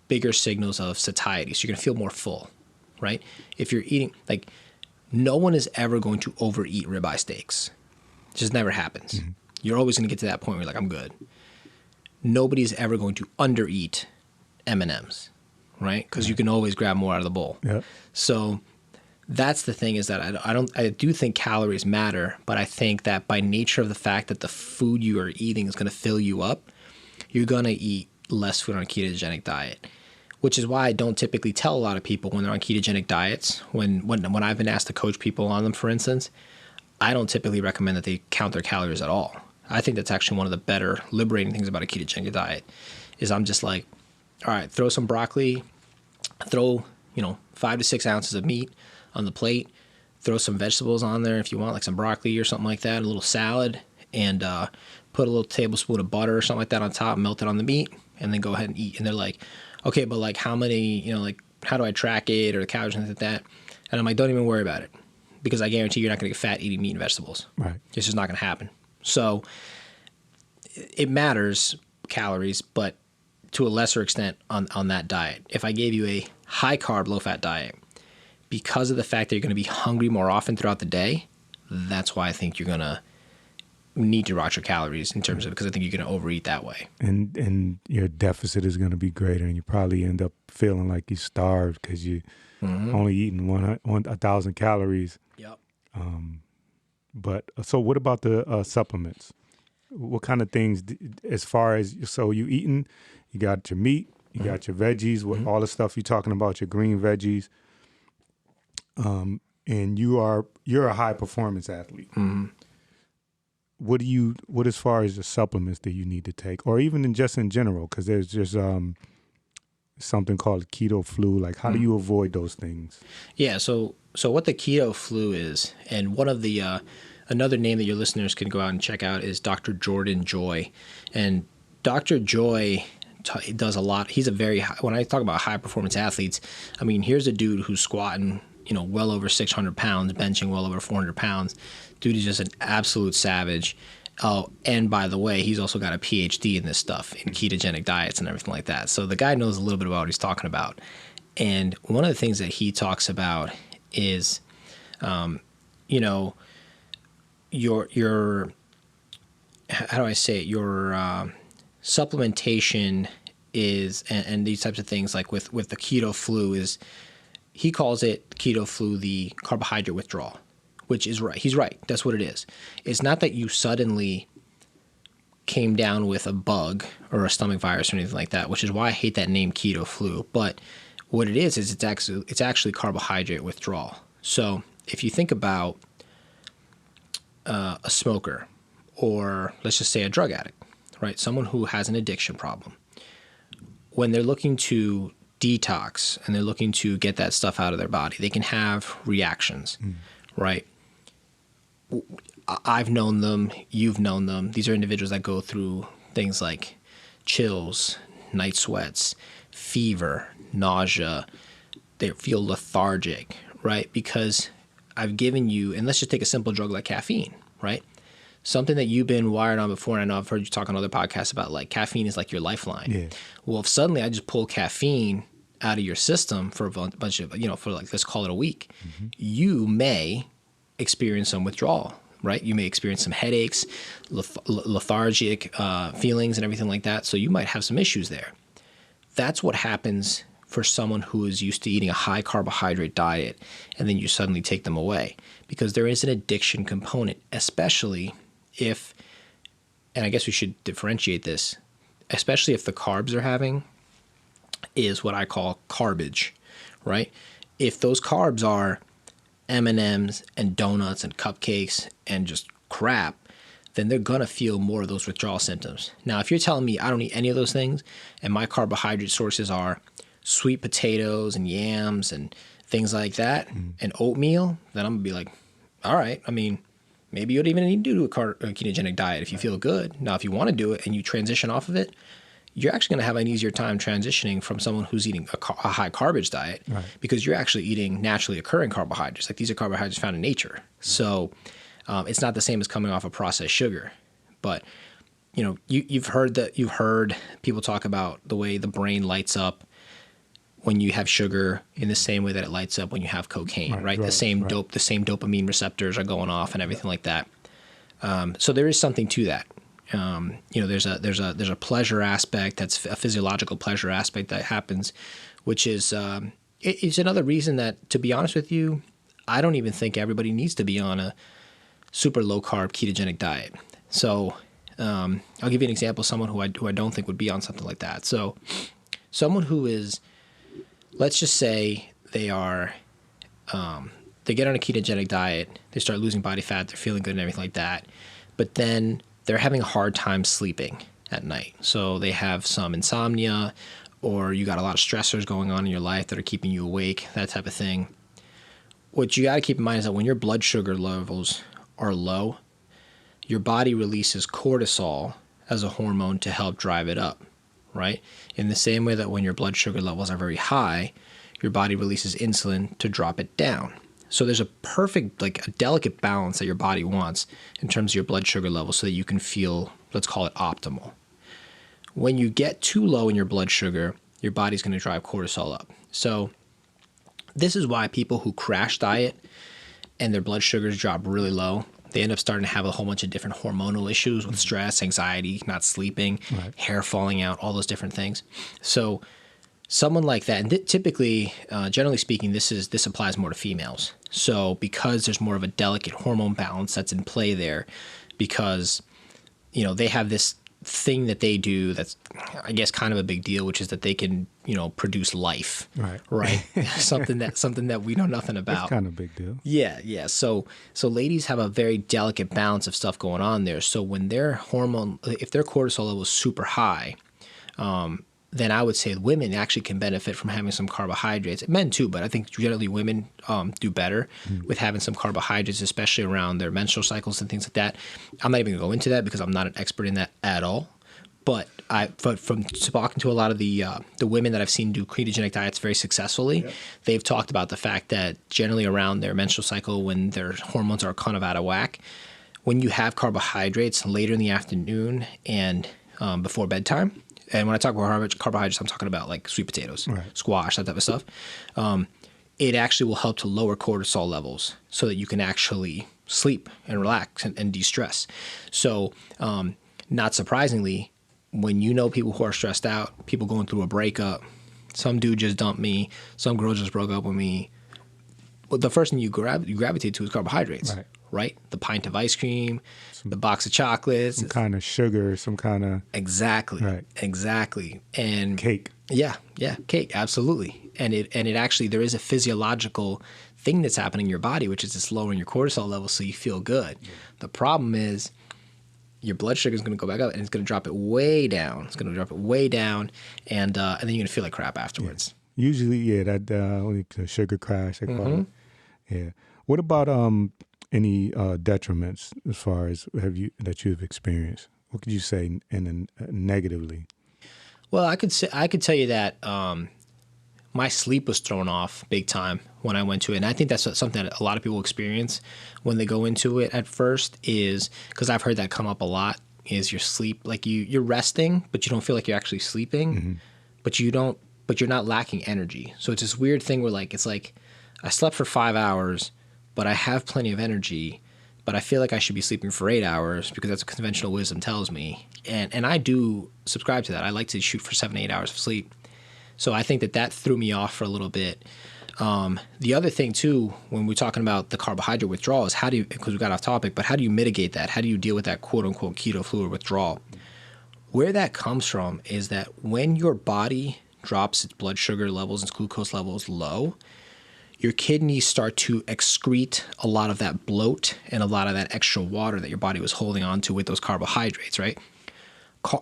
bigger signals of satiety. So you're going to feel more full, right? If you're eating, like, no one is ever going to overeat ribeye steaks. It just never happens. Mm-hmm. You're always going to get to that point where you're like, I'm good. Nobody's ever going to undereat M&Ms, right? Because you can always grab more out of the bowl. Yep. So that's the thing, is that I do think calories matter, but I think that by nature of the fact that the food you are eating is going to fill you up, you're going to eat less food on a ketogenic diet, which is why I don't typically tell a lot of people when they're on ketogenic diets, when I've been asked to coach people on them, for instance, I don't typically recommend that they count their calories at all. I think that's actually one of the better liberating things about a ketogenic diet is I'm just like, all right, throw some broccoli, throw 5 to 6 ounces of meat on the plate, throw some vegetables on there if you want, like some broccoli or something like that, a little salad, and put a little tablespoon of butter or something like that on top, melt it on the meat, and then go ahead and eat. And they're like, okay, but like how many, how do I track it or the calories and things like that? And I'm like, don't even worry about it because I guarantee you're not going to get fat eating meat and vegetables. Right. It's just not going to happen. So it matters, calories, but to a lesser extent on that diet. If I gave you a high carb, low fat diet, because of the fact that you're going to be hungry more often throughout the day, that's why I think you're going to need to watch your calories in terms of, because I think you're going to overeat that way. And your deficit is going to be greater, and you probably end up feeling like you starved because you only eating 1,000 calories. Yep. But so what about the supplements? What kind of things, as far as, so you eating, you got your meat, you got your veggies, with all the stuff you're talking about, your green veggies, and you're a high performance athlete. Mm-hmm. What as far as the supplements that you need to take, or even just in general, because there's just something called keto flu. Like, how do you avoid those things? Yeah. So what the keto flu is, and one of the another name that your listeners can go out and check out is Dr. Jordan Joy, and Dr. Joy does a lot. He's a very high, when I talk about high performance athletes, I mean, here's a dude who's squatting, well over 600 pounds, benching well over 400 pounds. Dude is just an absolute savage. Oh, and by the way, he's also got a PhD in this stuff, in ketogenic diets and everything like that. So the guy knows a little bit about what he's talking about. And one of the things that he talks about is, your how do I say it? Your supplementation is, and these types of things, like with the keto flu, is he calls it keto flu, the carbohydrate withdrawal, which is right. He's right. That's what it is. It's not that you suddenly came down with a bug or a stomach virus or anything like that, which is why I hate that name keto flu. But what it is it's actually carbohydrate withdrawal. So if you think about a smoker, or let's just say a drug addict, right? Someone who has an addiction problem, when they're looking to detox and they're looking to get that stuff out of their body, they can have reactions, right? I've known them, you've known them. These are individuals that go through things like chills, night sweats, fever, nausea. They feel lethargic, right? Because I've given you, and let's just take a simple drug like caffeine, right? Something that you've been wired on before, and I know I've heard you talk on other podcasts about like caffeine is like your lifeline. Yeah. Well, if suddenly I just pull caffeine out of your system for a bunch of, for like, let's call it a week, you may experience some withdrawal, right? You may experience some headaches, lethargic feelings and everything like that. So you might have some issues there. That's what happens for someone who is used to eating a high carbohydrate diet, and then you suddenly take them away, because there is an addiction component, especially if, and I guess we should differentiate this, especially if the carbs they're having is what I call garbage, right? If those carbs are M&Ms and donuts and cupcakes and just crap, then they're going to feel more of those withdrawal symptoms. Now, if you're telling me I don't eat any of those things and my carbohydrate sources are sweet potatoes and yams and things like that and oatmeal, then I'm going to be like, all right, I mean, maybe you don't even need to do a ketogenic diet if you feel good. Now, if you want to do it and you transition off of it, you're actually going to have an easier time transitioning from someone who's eating a high garbage diet, because you're actually eating naturally occurring carbohydrates. Like, these are carbohydrates found in nature. So it's not the same as coming off of processed sugar. But you've heard people talk about the way the brain lights up when you have sugar in the same way that it lights up when you have cocaine, right? The same dopamine receptors are going off and everything like that. So there is something to that. There's a pleasure aspect, that's a physiological pleasure aspect that happens, which is it's another reason that, to be honest with you, I don't even think everybody needs to be on a super low carb ketogenic diet. So I'll give you an example of someone who I don't think would be on something like that. So someone who is, let's just say they get on a ketogenic diet, they start losing body fat, they're feeling good and everything like that, but then they're having a hard time sleeping at night. So they have some insomnia, or you got a lot of stressors going on in your life that are keeping you awake, that type of thing. What you got to keep in mind is that when your blood sugar levels are low, your body releases cortisol as a hormone to help drive it up, right? In the same way that when your blood sugar levels are very high, your body releases insulin to drop it down. So there's a perfect, like a delicate balance that your body wants in terms of your blood sugar level so that you can feel, let's call it optimal. When you get too low in your blood sugar, your body's going to drive cortisol up. So this is why people who crash diet and their blood sugars drop really low, they end up starting to have a whole bunch of different hormonal issues with stress, anxiety, not sleeping, hair falling out, all those different things. So someone like that, and typically, generally speaking, this applies more to females. So because there's more of a delicate hormone balance that's in play there, because they have this thing that they do that's, I guess, kind of a big deal, which is that they can produce life, right? something that we know nothing about. It's kind of a big deal. Yeah. So ladies have a very delicate balance of stuff going on there. So when if their cortisol level is super high, then I would say women actually can benefit from having some carbohydrates. Men too, but I think generally women do better with having some carbohydrates, especially around their menstrual cycles and things like that. I'm not even going to go into that because I'm not an expert in that at all. But from talking to a lot of the women that I've seen do ketogenic diets very successfully, they've talked about the fact that generally around their menstrual cycle, when their hormones are kind of out of whack, when you have carbohydrates later in the afternoon and before bedtime, and when I talk about carbohydrates, I'm talking about like sweet potatoes, squash, that type of stuff. It actually will help to lower cortisol levels so that you can actually sleep and relax and de-stress. So not surprisingly, when people who are stressed out, people going through a breakup, some dude just dumped me, some girl just broke up with me, well, the first thing you gravitate to is carbohydrates, right? The pint of ice cream, the box of chocolates. Some kind of sugar, some kind of... Exactly. And cake. Yeah, cake, absolutely. And it actually, there is a physiological thing that's happening in your body, which is it's lowering your cortisol level so you feel good. Yeah. The problem is your blood sugar is going to go back up and it's going to drop it way down. And then you're going to feel like crap afterwards. Yeah. Usually, the sugar crash, they call it. Yeah. What about any detriments as far as that you've experienced? What could you say negatively? Well, I could tell you that my sleep was thrown off big time when I went to it. And I think that's something that a lot of people experience when they go into it at first, is because I've heard that come up a lot, is your sleep. Like you're resting, but you don't feel like you're actually sleeping, but you're not lacking energy. So it's this weird thing where like, it's like I slept for 5 hours, but I have plenty of energy, but I feel like I should be sleeping for 8 hours because that's what conventional wisdom tells me. And I do subscribe to that. I like to shoot for 7 to 8 hours of sleep. So I think that threw me off for a little bit. The other thing too, when we're talking about the carbohydrate withdrawal, is how do you, because we got off topic, but how do you mitigate that? How do you deal with that quote unquote keto fluid withdrawal? Where that comes from is that when your body drops its blood sugar levels and glucose levels low, your kidneys start to excrete a lot of that bloat and a lot of that extra water that your body was holding on to with those carbohydrates, right?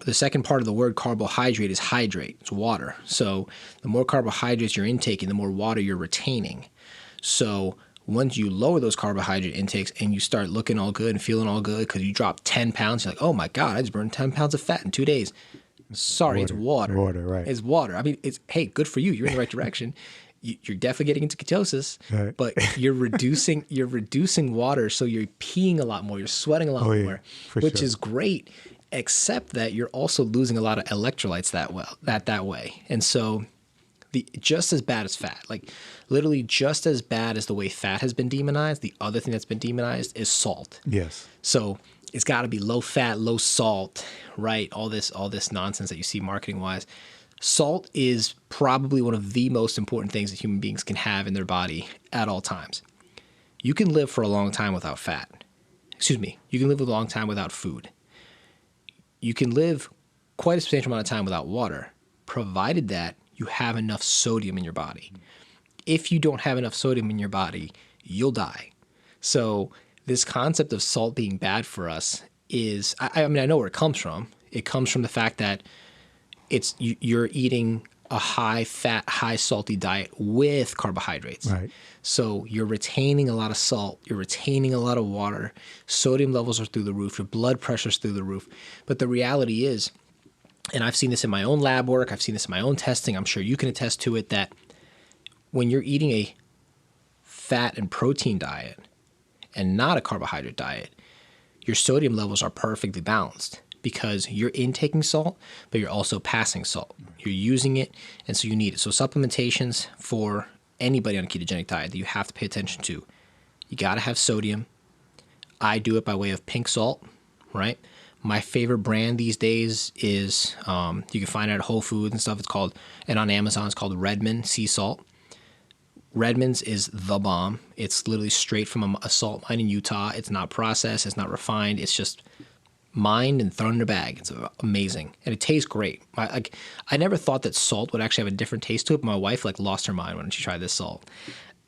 The second part of the word carbohydrate is hydrate. It's water. So the more carbohydrates you're intaking, the more water you're retaining. So once you lower those carbohydrate intakes and you start looking all good and feeling all good because you dropped 10 pounds, you're like, oh my God, I just burned 10 pounds of fat in 2 days. Sorry, it's water. Water, right. It's water. I mean, hey, good for you. You're in the right direction. You're definitely getting into ketosis, right. But you're reducing water, so you're peeing a lot more, you're sweating a lot more, which is great. Except that you're also losing a lot of electrolytes that way. And so just as bad as fat, like literally just as bad as the way fat has been demonized, the other thing that's been demonized is salt. Yes. So it's got to be low fat, low salt, right? All this nonsense that you see marketing wise. Salt is probably one of the most important things that human beings can have in their body at all times. You can live for a long time without fat. You can live a long time without food. You can live quite a substantial amount of time without water, provided that you have enough sodium in your body. If you don't have enough sodium in your body, you'll die. So this concept of salt being bad for us is, I mean, I know where it comes from. It comes from the fact that you're eating a high fat, high salty diet with carbohydrates. Right. So you're retaining a lot of salt, you're retaining a lot of water, sodium levels are through the roof, your blood pressure's through the roof. But the reality is, and I've seen this in my own lab work, I've seen this in my own testing, I'm sure you can attest to it, that when you're eating a fat and protein diet and not a carbohydrate diet, your sodium levels are perfectly balanced. Because you're intaking salt, but you're also passing salt. You're using it, and so you need it. So supplementations for anybody on a ketogenic diet that you have to pay attention to. You got to have sodium. I do it by way of pink salt, right? My favorite brand these days is, you can find it at Whole Foods and stuff. It's called, and on Amazon, it's called Redmond Sea Salt. Redmond's is the bomb. It's literally straight from a salt mine in Utah. It's not processed. It's not refined. It's just mined and thrown in a bag. It's amazing, and it tastes great. I never thought that salt would actually have a different taste to it. But my wife lost her mind when she tried this salt.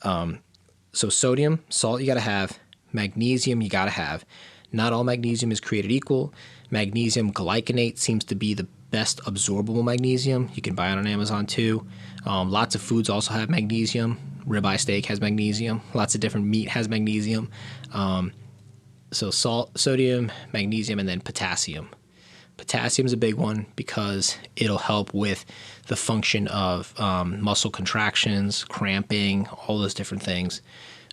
So sodium, salt, you got to have. Magnesium, you got to have. Not all magnesium is created equal. Magnesium glycinate seems to be the best absorbable magnesium. You can buy it on Amazon too. Lots of foods also have magnesium. Ribeye steak has magnesium. Lots of different meat has magnesium. So salt, sodium, magnesium, and then potassium. Potassium is a big one because it'll help with the function of muscle contractions, cramping, all those different things.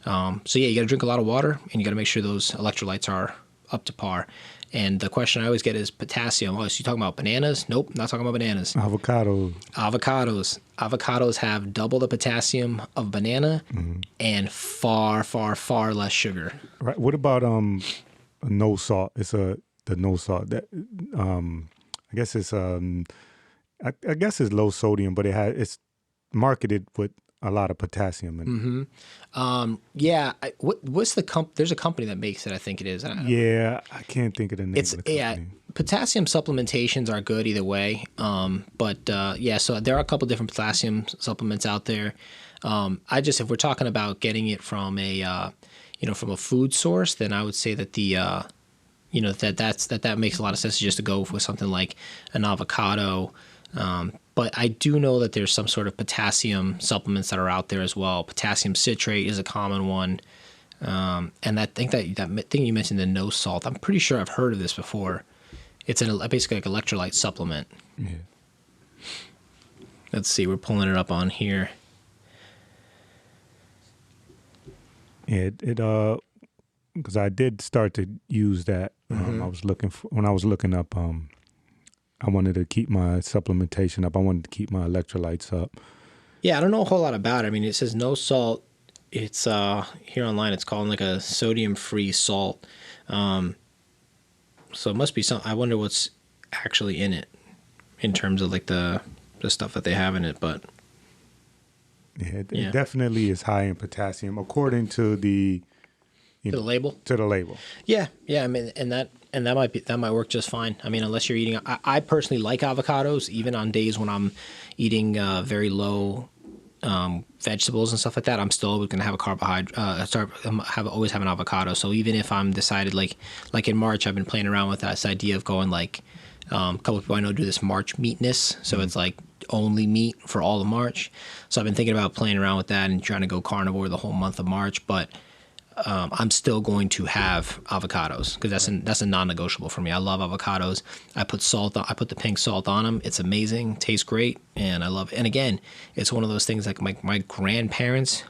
So yeah, you got to drink a lot of water, and you got to make sure those electrolytes are up to par. And the question I always get is potassium. Oh, so you talking about bananas? Nope, not talking about bananas. Avocados. Avocados have double the potassium of banana and far, far, far less sugar. Right. What about no salt? It's the no salt. That I guess it's I guess it's low sodium, but it's marketed with a lot of potassium. Yeah. What's the there's a company that makes it, I think it is. I can't think of the name of the company. Yeah, potassium supplementations are good either way. Yeah, so there are a couple different potassium supplements out there. If we're talking about getting it from from a food source, then I would say that that makes a lot of sense just to go with something like an avocado. But I do know that there's some sort of potassium supplements that are out there as well. Potassium citrate is a common one. And I think that thing you mentioned, the no salt, I'm pretty sure I've heard of this before. It's basically like electrolyte supplement. Yeah. Let's see, we're pulling it up on here. Because I did start to use that. I was when I was looking up. I wanted to keep my supplementation up. I wanted to keep my electrolytes up. Yeah, I don't know a whole lot about it. I mean, it says no salt. It's here online. It's called like a sodium-free salt. So it must be something. I wonder what's actually in it in terms of like the stuff that they have in it. But it definitely is high in potassium, according to the the label. To the label. Yeah. I mean, and that might work just fine. I mean, unless you're eating. I personally like avocados, even on days when I'm eating very low vegetables and stuff like that. I'm still going to have a carbohydrate. Always have an avocado. So even if I'm decided like in March, I've been playing around with this idea of going like a couple of people I know do this March meatness. So it's like only meat for all of March. So I've been thinking about playing around with that and trying to go carnivore the whole month of March, but. I'm still going to have avocados because that's a non-negotiable for me. I love avocados. I put the pink salt on them. It's amazing. Tastes great, and I love it. And again, it's one of those things like my grandparents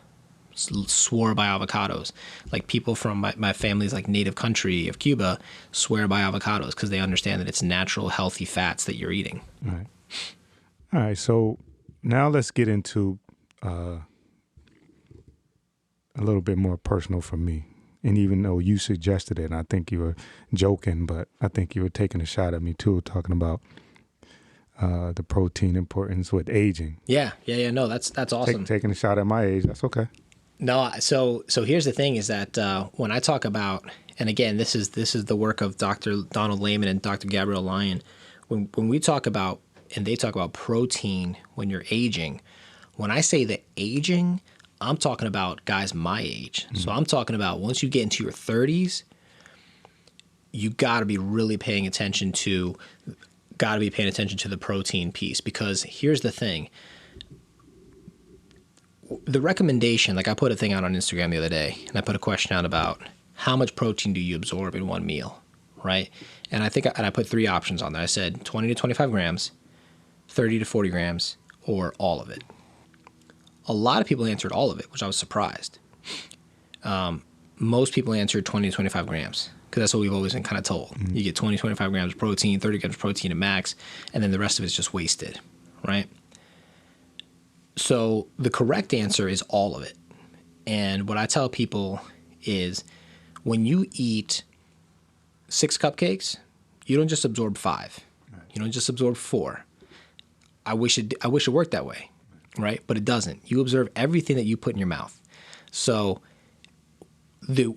swore by avocados. Like people from my family's like native country of Cuba swear by avocados because they understand that it's natural, healthy fats that you're eating. All right. So now let's get into a little bit more personal for me. And even though you suggested it, and I think you were joking, but I think you were taking a shot at me too, talking about the protein importance with aging. Yeah. No, that's awesome. Taking a shot at my age, that's okay. No, so here's the thing is that when I talk about, and again, this is the work of Dr. Donald Layman and Dr. Gabrielle Lyon. When we talk about, and they talk about protein when you're aging, when I say the aging, I'm talking about guys my age. So I'm talking about once you get into your 30s, you got to be really paying attention to the protein piece, because here's the thing. The recommendation, like I put a thing out on Instagram the other day, and I put a question out about how much protein do you absorb in one meal, right? And I put 3 options on there. I said 20 to 25 grams, 30 to 40 grams, or all of it. A lot of people answered all of it, which I was surprised. Most people answered 20 to 25 grams because that's what we've always been kind of told. You get 20, 25 grams of protein, 30 grams of protein at max, and then the rest of it's just wasted, right? So the correct answer is all of it. And what I tell people is when you eat 6 cupcakes, you don't just absorb 5. You don't just absorb 4. I wish it worked that way. Right? But it doesn't. You observe everything that you put in your mouth. So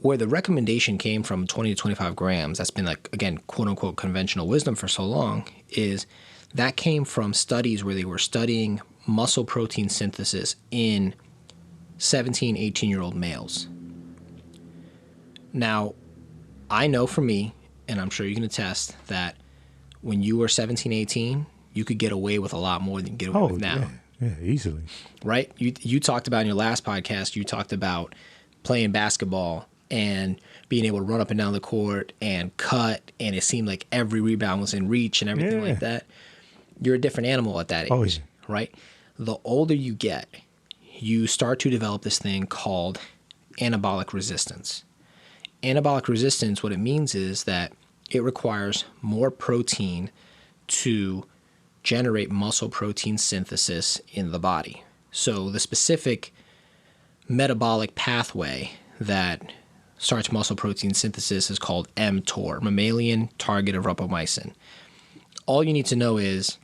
where the recommendation came from 20 to 25 grams, that's been like, again, quote unquote, conventional wisdom for so long, is that came from studies where they were studying muscle protein synthesis in 17, 18-year-old males. Now, I know for me, and I'm sure you can attest, that when you were 17, 18, you could get away with a lot more than you get away with now. Yeah, easily. Right? You talked about in your last podcast, you talked about playing basketball and being able to run up and down the court and cut, and it seemed like every rebound was in reach and everything like that. You're a different animal at that age, right? The older you get, you start to develop this thing called anabolic resistance. Anabolic resistance, what it means is that it requires more protein to generate muscle protein synthesis in the body. So the specific metabolic pathway that starts muscle protein synthesis is called mTOR, mammalian target of rapamycin. All you need to know is,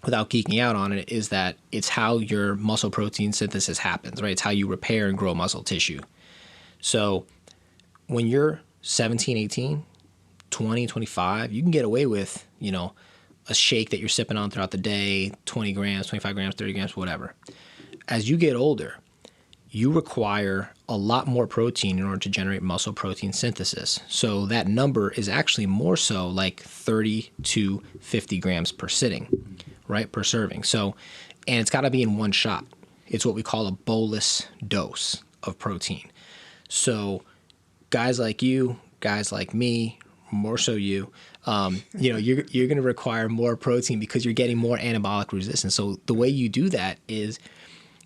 without geeking out on it, is that it's how your muscle protein synthesis happens, right? It's how you repair and grow muscle tissue. So when you're 17, 18, 20, 25, you can get away with, a shake that you're sipping on throughout the day, 20 grams, 25 grams, 30 grams, whatever. As you get older, you require a lot more protein in order to generate muscle protein synthesis. So that number is actually more so like 30 to 50 grams per sitting, right, per serving. So, and it's got to be in one shot. It's what we call a bolus dose of protein. So guys like you, guys like me, more so you, you're going to require more protein because you're getting more anabolic resistance. So the way you do that is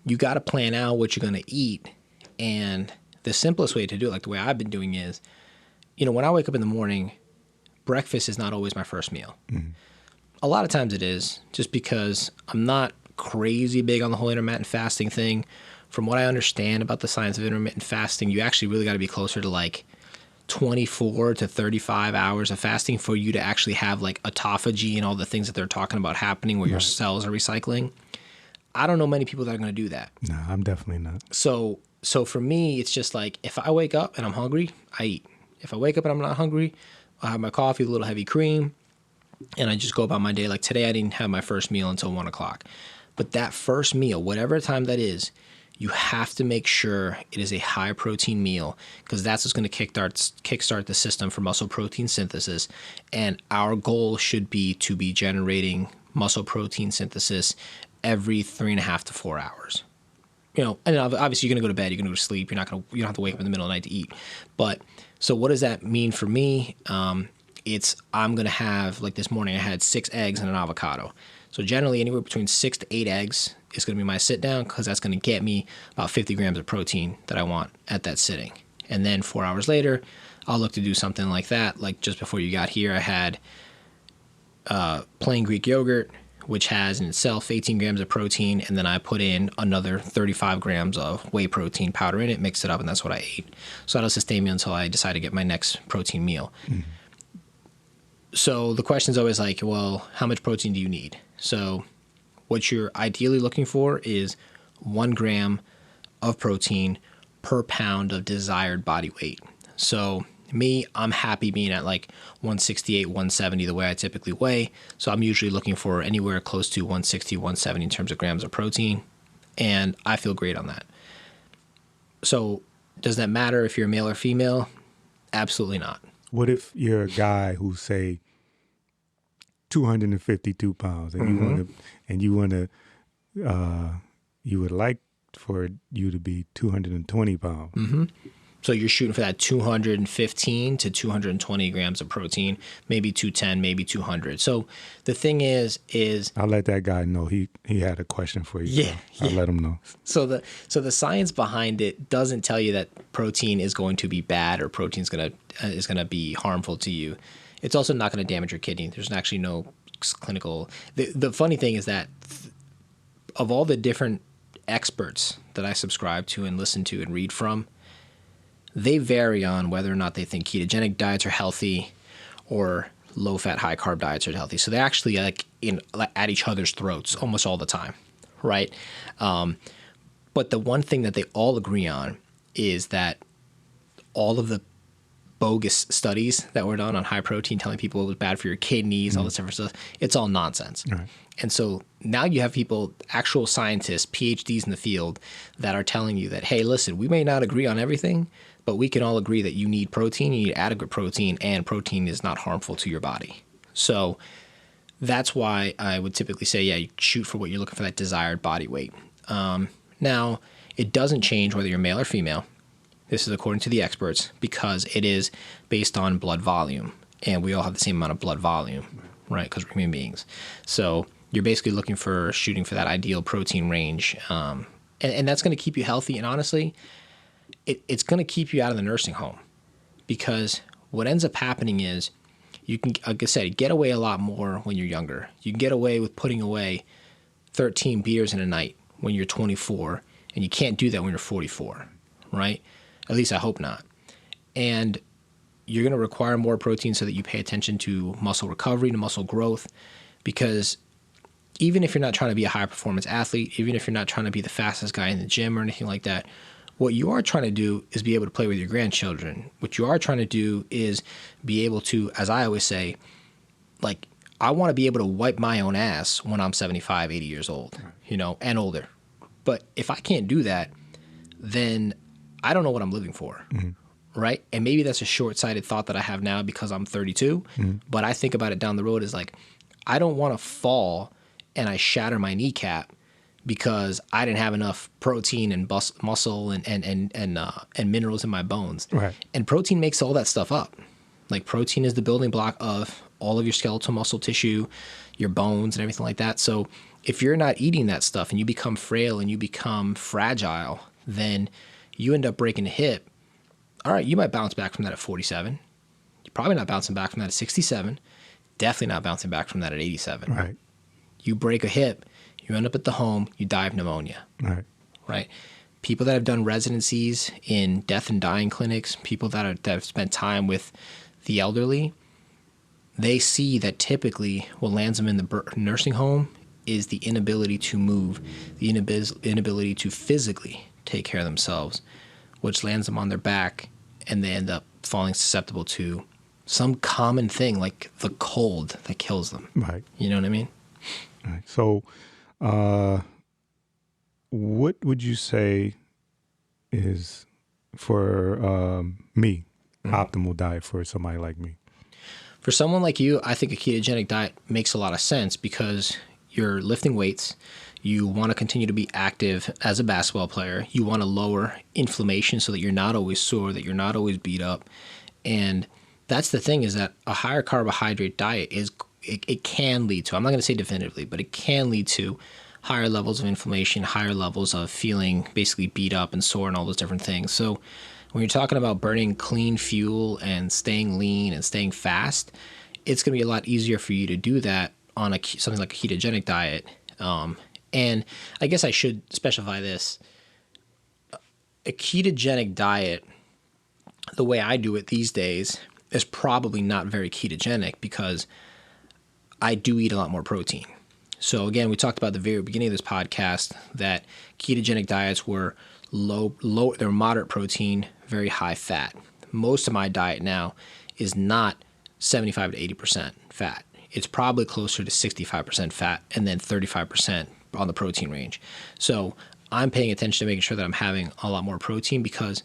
you got to plan out what you're going to eat and the simplest way to do it, like the way I've been doing is, when I wake up in the morning, breakfast is not always my first meal. A lot of times it is, just because I'm not crazy big on the whole intermittent fasting thing. From what I understand about the science of intermittent fasting, you actually really got to be closer to like 24 to 35 hours of fasting for you to actually have like autophagy and all the things that they're talking about happening where your cells are recycling. I don't know many people that are going to do that. No, I'm definitely not. So for me, it's just like, if I wake up and I'm hungry, I eat. If I wake up and I'm not hungry, I'll have my coffee, a little heavy cream, and I just go about my day. Like today, I didn't have my first meal until 1 o'clock. But that first meal, whatever time that is, you have to make sure it is a high protein meal, because that's what's going to kickstart the system for muscle protein synthesis. And our goal should be to be generating muscle protein synthesis every 3.5 to 4 hours. And obviously you're going to go to bed, you're going to go to sleep. You don't have to wake up in the middle of the night to eat. But so what does that mean for me? I'm going to have, like this morning, I had 6 eggs and an avocado. So generally anywhere between 6 to 8 eggs is going to be my sit down, because that's going to get me about 50 grams of protein that I want at that sitting. And then 4 hours later, I'll look to do something like that. Like just before you got here, I had plain Greek yogurt, which has in itself 18 grams of protein, and then I put in another 35 grams of whey protein powder in it, mixed it up, and that's what I ate. So that'll sustain me until I decide to get my next protein meal. So the question is always like, well, how much protein do you need? So what you're ideally looking for is 1 gram of protein per pound of desired body weight. So me, I'm happy being at like 168, 170 the way I typically weigh. So I'm usually looking for anywhere close to 160, 170 in terms of grams of protein. And I feel great on that. So does that matter if you're male or female? Absolutely not. What if you're a guy who's, say, 252 pounds and you would like for you to be 220 pounds? So you're shooting for that 215 to 220 grams of protein, maybe 210, maybe 200. So the thing is I'll let that guy know he had a question for you. Yeah, so I'll let him know. So the science behind it doesn't tell you that protein is going to be bad or protein is going to be harmful to you. It's also not going to damage your kidney. There's actually no clinical. The funny thing is that of all the different experts that I subscribe to and listen to and read from, they vary on whether or not they think ketogenic diets are healthy or low-fat, high-carb diets are healthy. So they're actually at each other's throats almost all the time, right? But the one thing that they all agree on is that all of the bogus studies that were done on high protein telling people it was bad for your kidneys, all this different stuff, it's all nonsense. Right. And so now you have people, actual scientists, PhDs in the field, that are telling you that, hey, listen, we may not agree on everything, but we can all agree that you need protein, you need adequate protein, and protein is not harmful to your body. So that's why I would typically say, yeah, you shoot for what you're looking for, that desired body weight. Now, it doesn't change whether you're male or female. This is according to the experts, because it is based on blood volume, and we all have the same amount of blood volume, right? Because we're human beings. So you're basically shooting for that ideal protein range, and that's going to keep you healthy. And honestly, it's going to keep you out of the nursing home, because what ends up happening is you can, like I said, get away a lot more when you're younger. You can get away with putting away 13 beers in a night when you're 24, and you can't do that when you're 44, right? At least I hope not. And you're going to require more protein so that you pay attention to muscle recovery, to muscle growth, because even if you're not trying to be a high performance athlete, even if you're not trying to be the fastest guy in the gym or anything like that, what you are trying to do is be able to play with your grandchildren. What you are trying to do is be able to, as I always say, like, I want to be able to wipe my own ass when I'm 75, 80 years old, and older. But if I can't do that, then I don't know what I'm living for, right? And maybe that's a short-sighted thought that I have now because I'm 32, but I think about it down the road as like, I don't want to fall and I shatter my kneecap because I didn't have enough protein and muscle and minerals in my bones. Right. And protein makes all that stuff up. Like, protein is the building block of all of your skeletal muscle tissue, your bones, and everything like that. So if you're not eating that stuff and you become frail and you become fragile, then you end up breaking a hip all right, you might bounce back from that at 47. You're probably not bouncing back from that at 67. Definitely not bouncing back from that at 87. Right. You break a hip, you end up at the home, you die of pneumonia. Right. Right? People that have done residencies in death and dying clinics, people that have spent time with the elderly, they see that typically what lands them in the nursing home is the inability to move, the inability to physically take care of themselves, which lands them on their back, and they end up falling susceptible to some common thing like the cold that kills them. Right. You know what I mean? Right. So, what would you say is for me, optimal diet for somebody like me? For someone like you, I think a ketogenic diet makes a lot of sense because you're lifting weights. You want to continue to be active as a basketball player. You want to lower inflammation so that you're not always sore, that you're not always beat up. And that's the thing, is that a higher carbohydrate diet it can lead to, I'm not going to say definitively, but it can lead to higher levels of inflammation, higher levels of feeling basically beat up and sore and all those different things. So when you're talking about burning clean fuel and staying lean and staying fast, it's going to be a lot easier for you to do that on something like a ketogenic diet. And I guess I should specify this. A ketogenic diet, the way I do it these days, is probably not very ketogenic because I do eat a lot more protein. So again, we talked about at the very beginning of this podcast that ketogenic diets were they're moderate protein, very high fat. Most of my diet now is not 75 to 80% fat. It's probably closer to 65% fat and then 35% on the protein range. So I'm paying attention to making sure that I'm having a lot more protein because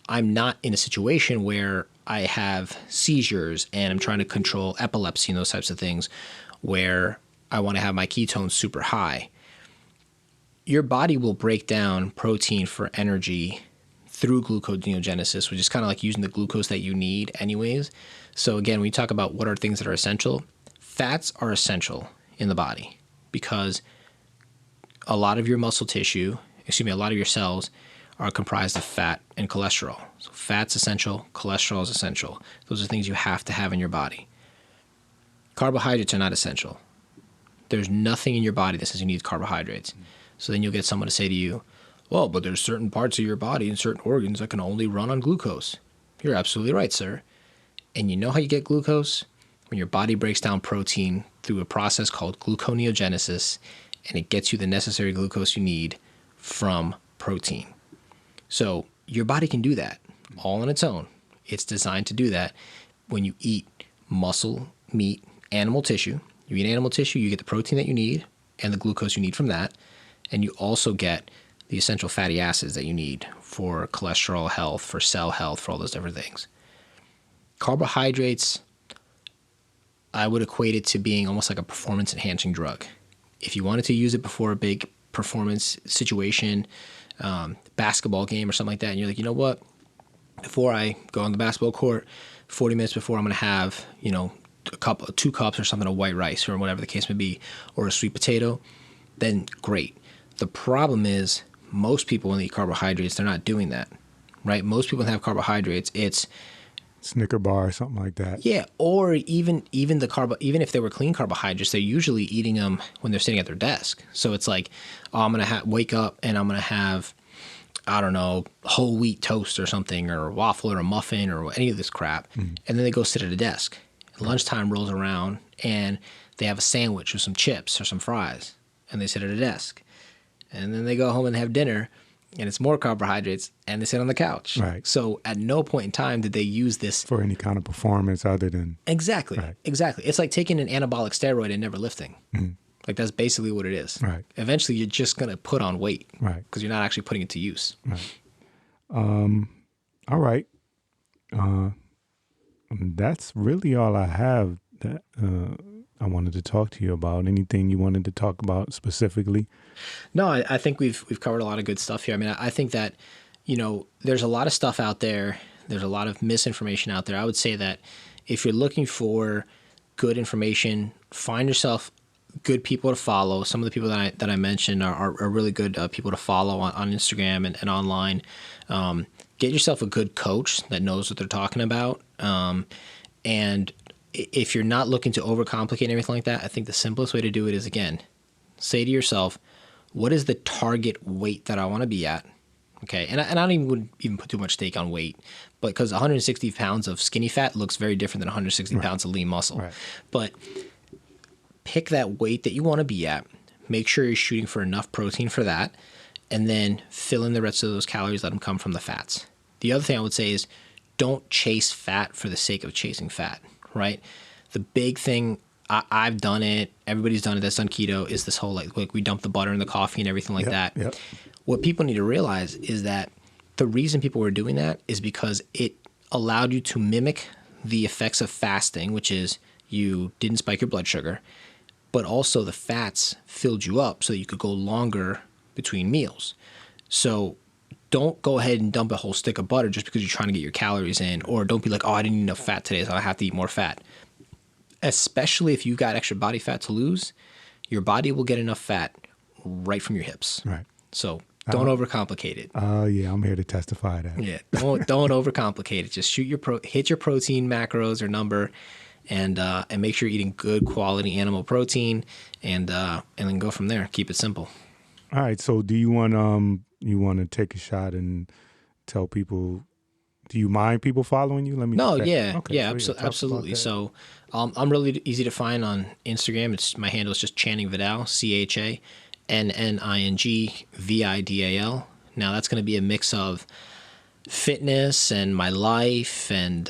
I'm not in a situation where I have seizures and I'm trying to control epilepsy and those types of things where I want to have my ketones super high. Your body will break down protein for energy through gluconeogenesis, which is kind of like using the glucose that you need anyways. So again, when you talk about what are things that are essential, fats are essential in the body because a lot of your muscle tissue, a lot of your cells are comprised of fat and cholesterol. So fat's essential, cholesterol is essential. Those are things you have to have in your body. Carbohydrates are not essential. There's nothing in your body that says you need carbohydrates. So then you'll get someone to say to you, well, but there's certain parts of your body and certain organs that can only run on glucose. You're absolutely right, sir. And you know how you get glucose? When your body breaks down protein through a process called gluconeogenesis, and it gets you the necessary glucose you need from protein. So your body can do that all on its own. It's designed to do that. When you eat muscle, meat, animal tissue, you eat animal tissue, you get the protein that you need and the glucose you need from that. And you also get the essential fatty acids that you need for cholesterol health, for cell health, for all those different things. Carbohydrates, I would equate it to being almost like a performance-enhancing drug. If you wanted to use it before a big performance situation, basketball game or something like that, and you're like, you know what? Before I go on the basketball court, 40 minutes before, I'm going to have, 2 cups or something of white rice or whatever the case may be, or a sweet potato, then great. The problem is most people, when they eat carbohydrates, they're not doing that, right? Most people that have carbohydrates, it's Snicker bar or something like that. Yeah, or even if they were clean carbohydrates, they're usually eating them when they're sitting at their desk. So it's like, oh, I'm gonna wake up and I'm gonna have, I don't know, whole wheat toast or something, or a waffle or a muffin or any of this crap, and then they go sit at a desk. Lunchtime rolls around and they have a sandwich or some chips or some fries, and they sit at a desk, and then they go home and have dinner. And it's more carbohydrates, and they sit on the couch. Right. So at no point in time did they use this for any kind of performance other than... Exactly. Right. Exactly. It's like taking an anabolic steroid and never lifting. Like that's basically what it is. Right. Eventually, you're just going to put on weight. Right. Because you're not actually putting it to use. Right. All right. That's really all I have that I wanted to talk to you about. Anything you wanted to talk about specifically? No, I think we've covered a lot of good stuff here. I mean, I think that, there's a lot of stuff out there. There's a lot of misinformation out there. I would say that if you're looking for good information, find yourself good people to follow. Some of the people that I mentioned are really good people to follow on Instagram and online. get yourself a good coach that knows what they're talking about. And if you're not looking to overcomplicate everything like that, I think the simplest way to do it is, again, say to yourself, what is the target weight that I want to be at? Okay. And I don't wouldn't even put too much stake on weight, but because 160 pounds of skinny fat looks very different than 160 pounds of lean muscle. Right. But pick that weight that you want to be at. Make sure you're shooting for enough protein for that, and then fill in the rest of those calories, let them come from the fats. The other thing I would say is don't chase fat for the sake of chasing fat, right? The big thing, I've done it, everybody's done it that's done keto, is this whole like we dump the butter in the coffee and everything like that. Yep. What people need to realize is that the reason people were doing that is because it allowed you to mimic the effects of fasting, which is you didn't spike your blood sugar, but also the fats filled you up so that you could go longer between meals. So don't go ahead and dump a whole stick of butter just because you're trying to get your calories in, or don't be like, oh, I didn't eat enough fat today, so I have to eat more fat. Especially if you've got extra body fat to lose, your body will get enough fat right from your hips. Right. So don't overcomplicate it. Yeah, I'm here to testify that. Yeah, don't overcomplicate it. Just hit your protein macros or number, and make sure you're eating good quality animal protein, and then go from there. Keep it simple. All right. So do you want to take a shot and tell people? Do you mind people following you? No, yeah, Okay, yeah, so absolutely. So I'm really easy to find on Instagram. My handle is just Channing Vidal, ChanningVidal. Now that's going to be a mix of fitness and my life and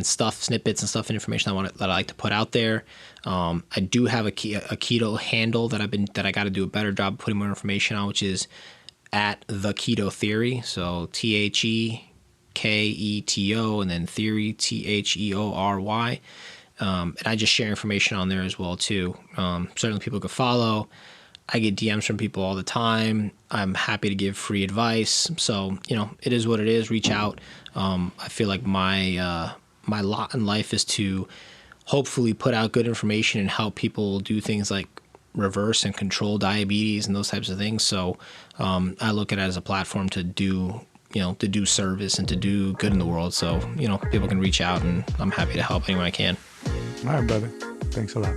stuff, snippets and stuff and information that I like to put out there. I do have a keto handle that I got to do a better job of putting more information on, which is at the Keto Theory. So TheKeto and then theory, Theory. And I just share information on there as well too. Certainly people can follow. I get DMs from people all the time. I'm happy to give free advice. So, it is what it is. Reach out. I feel like my lot in life is to hopefully put out good information and help people do things like reverse and control diabetes and those types of things. So I look at it as a platform to do service and to do good in the world. So, people can reach out, and I'm happy to help anyone I can. All right, brother. Thanks a lot.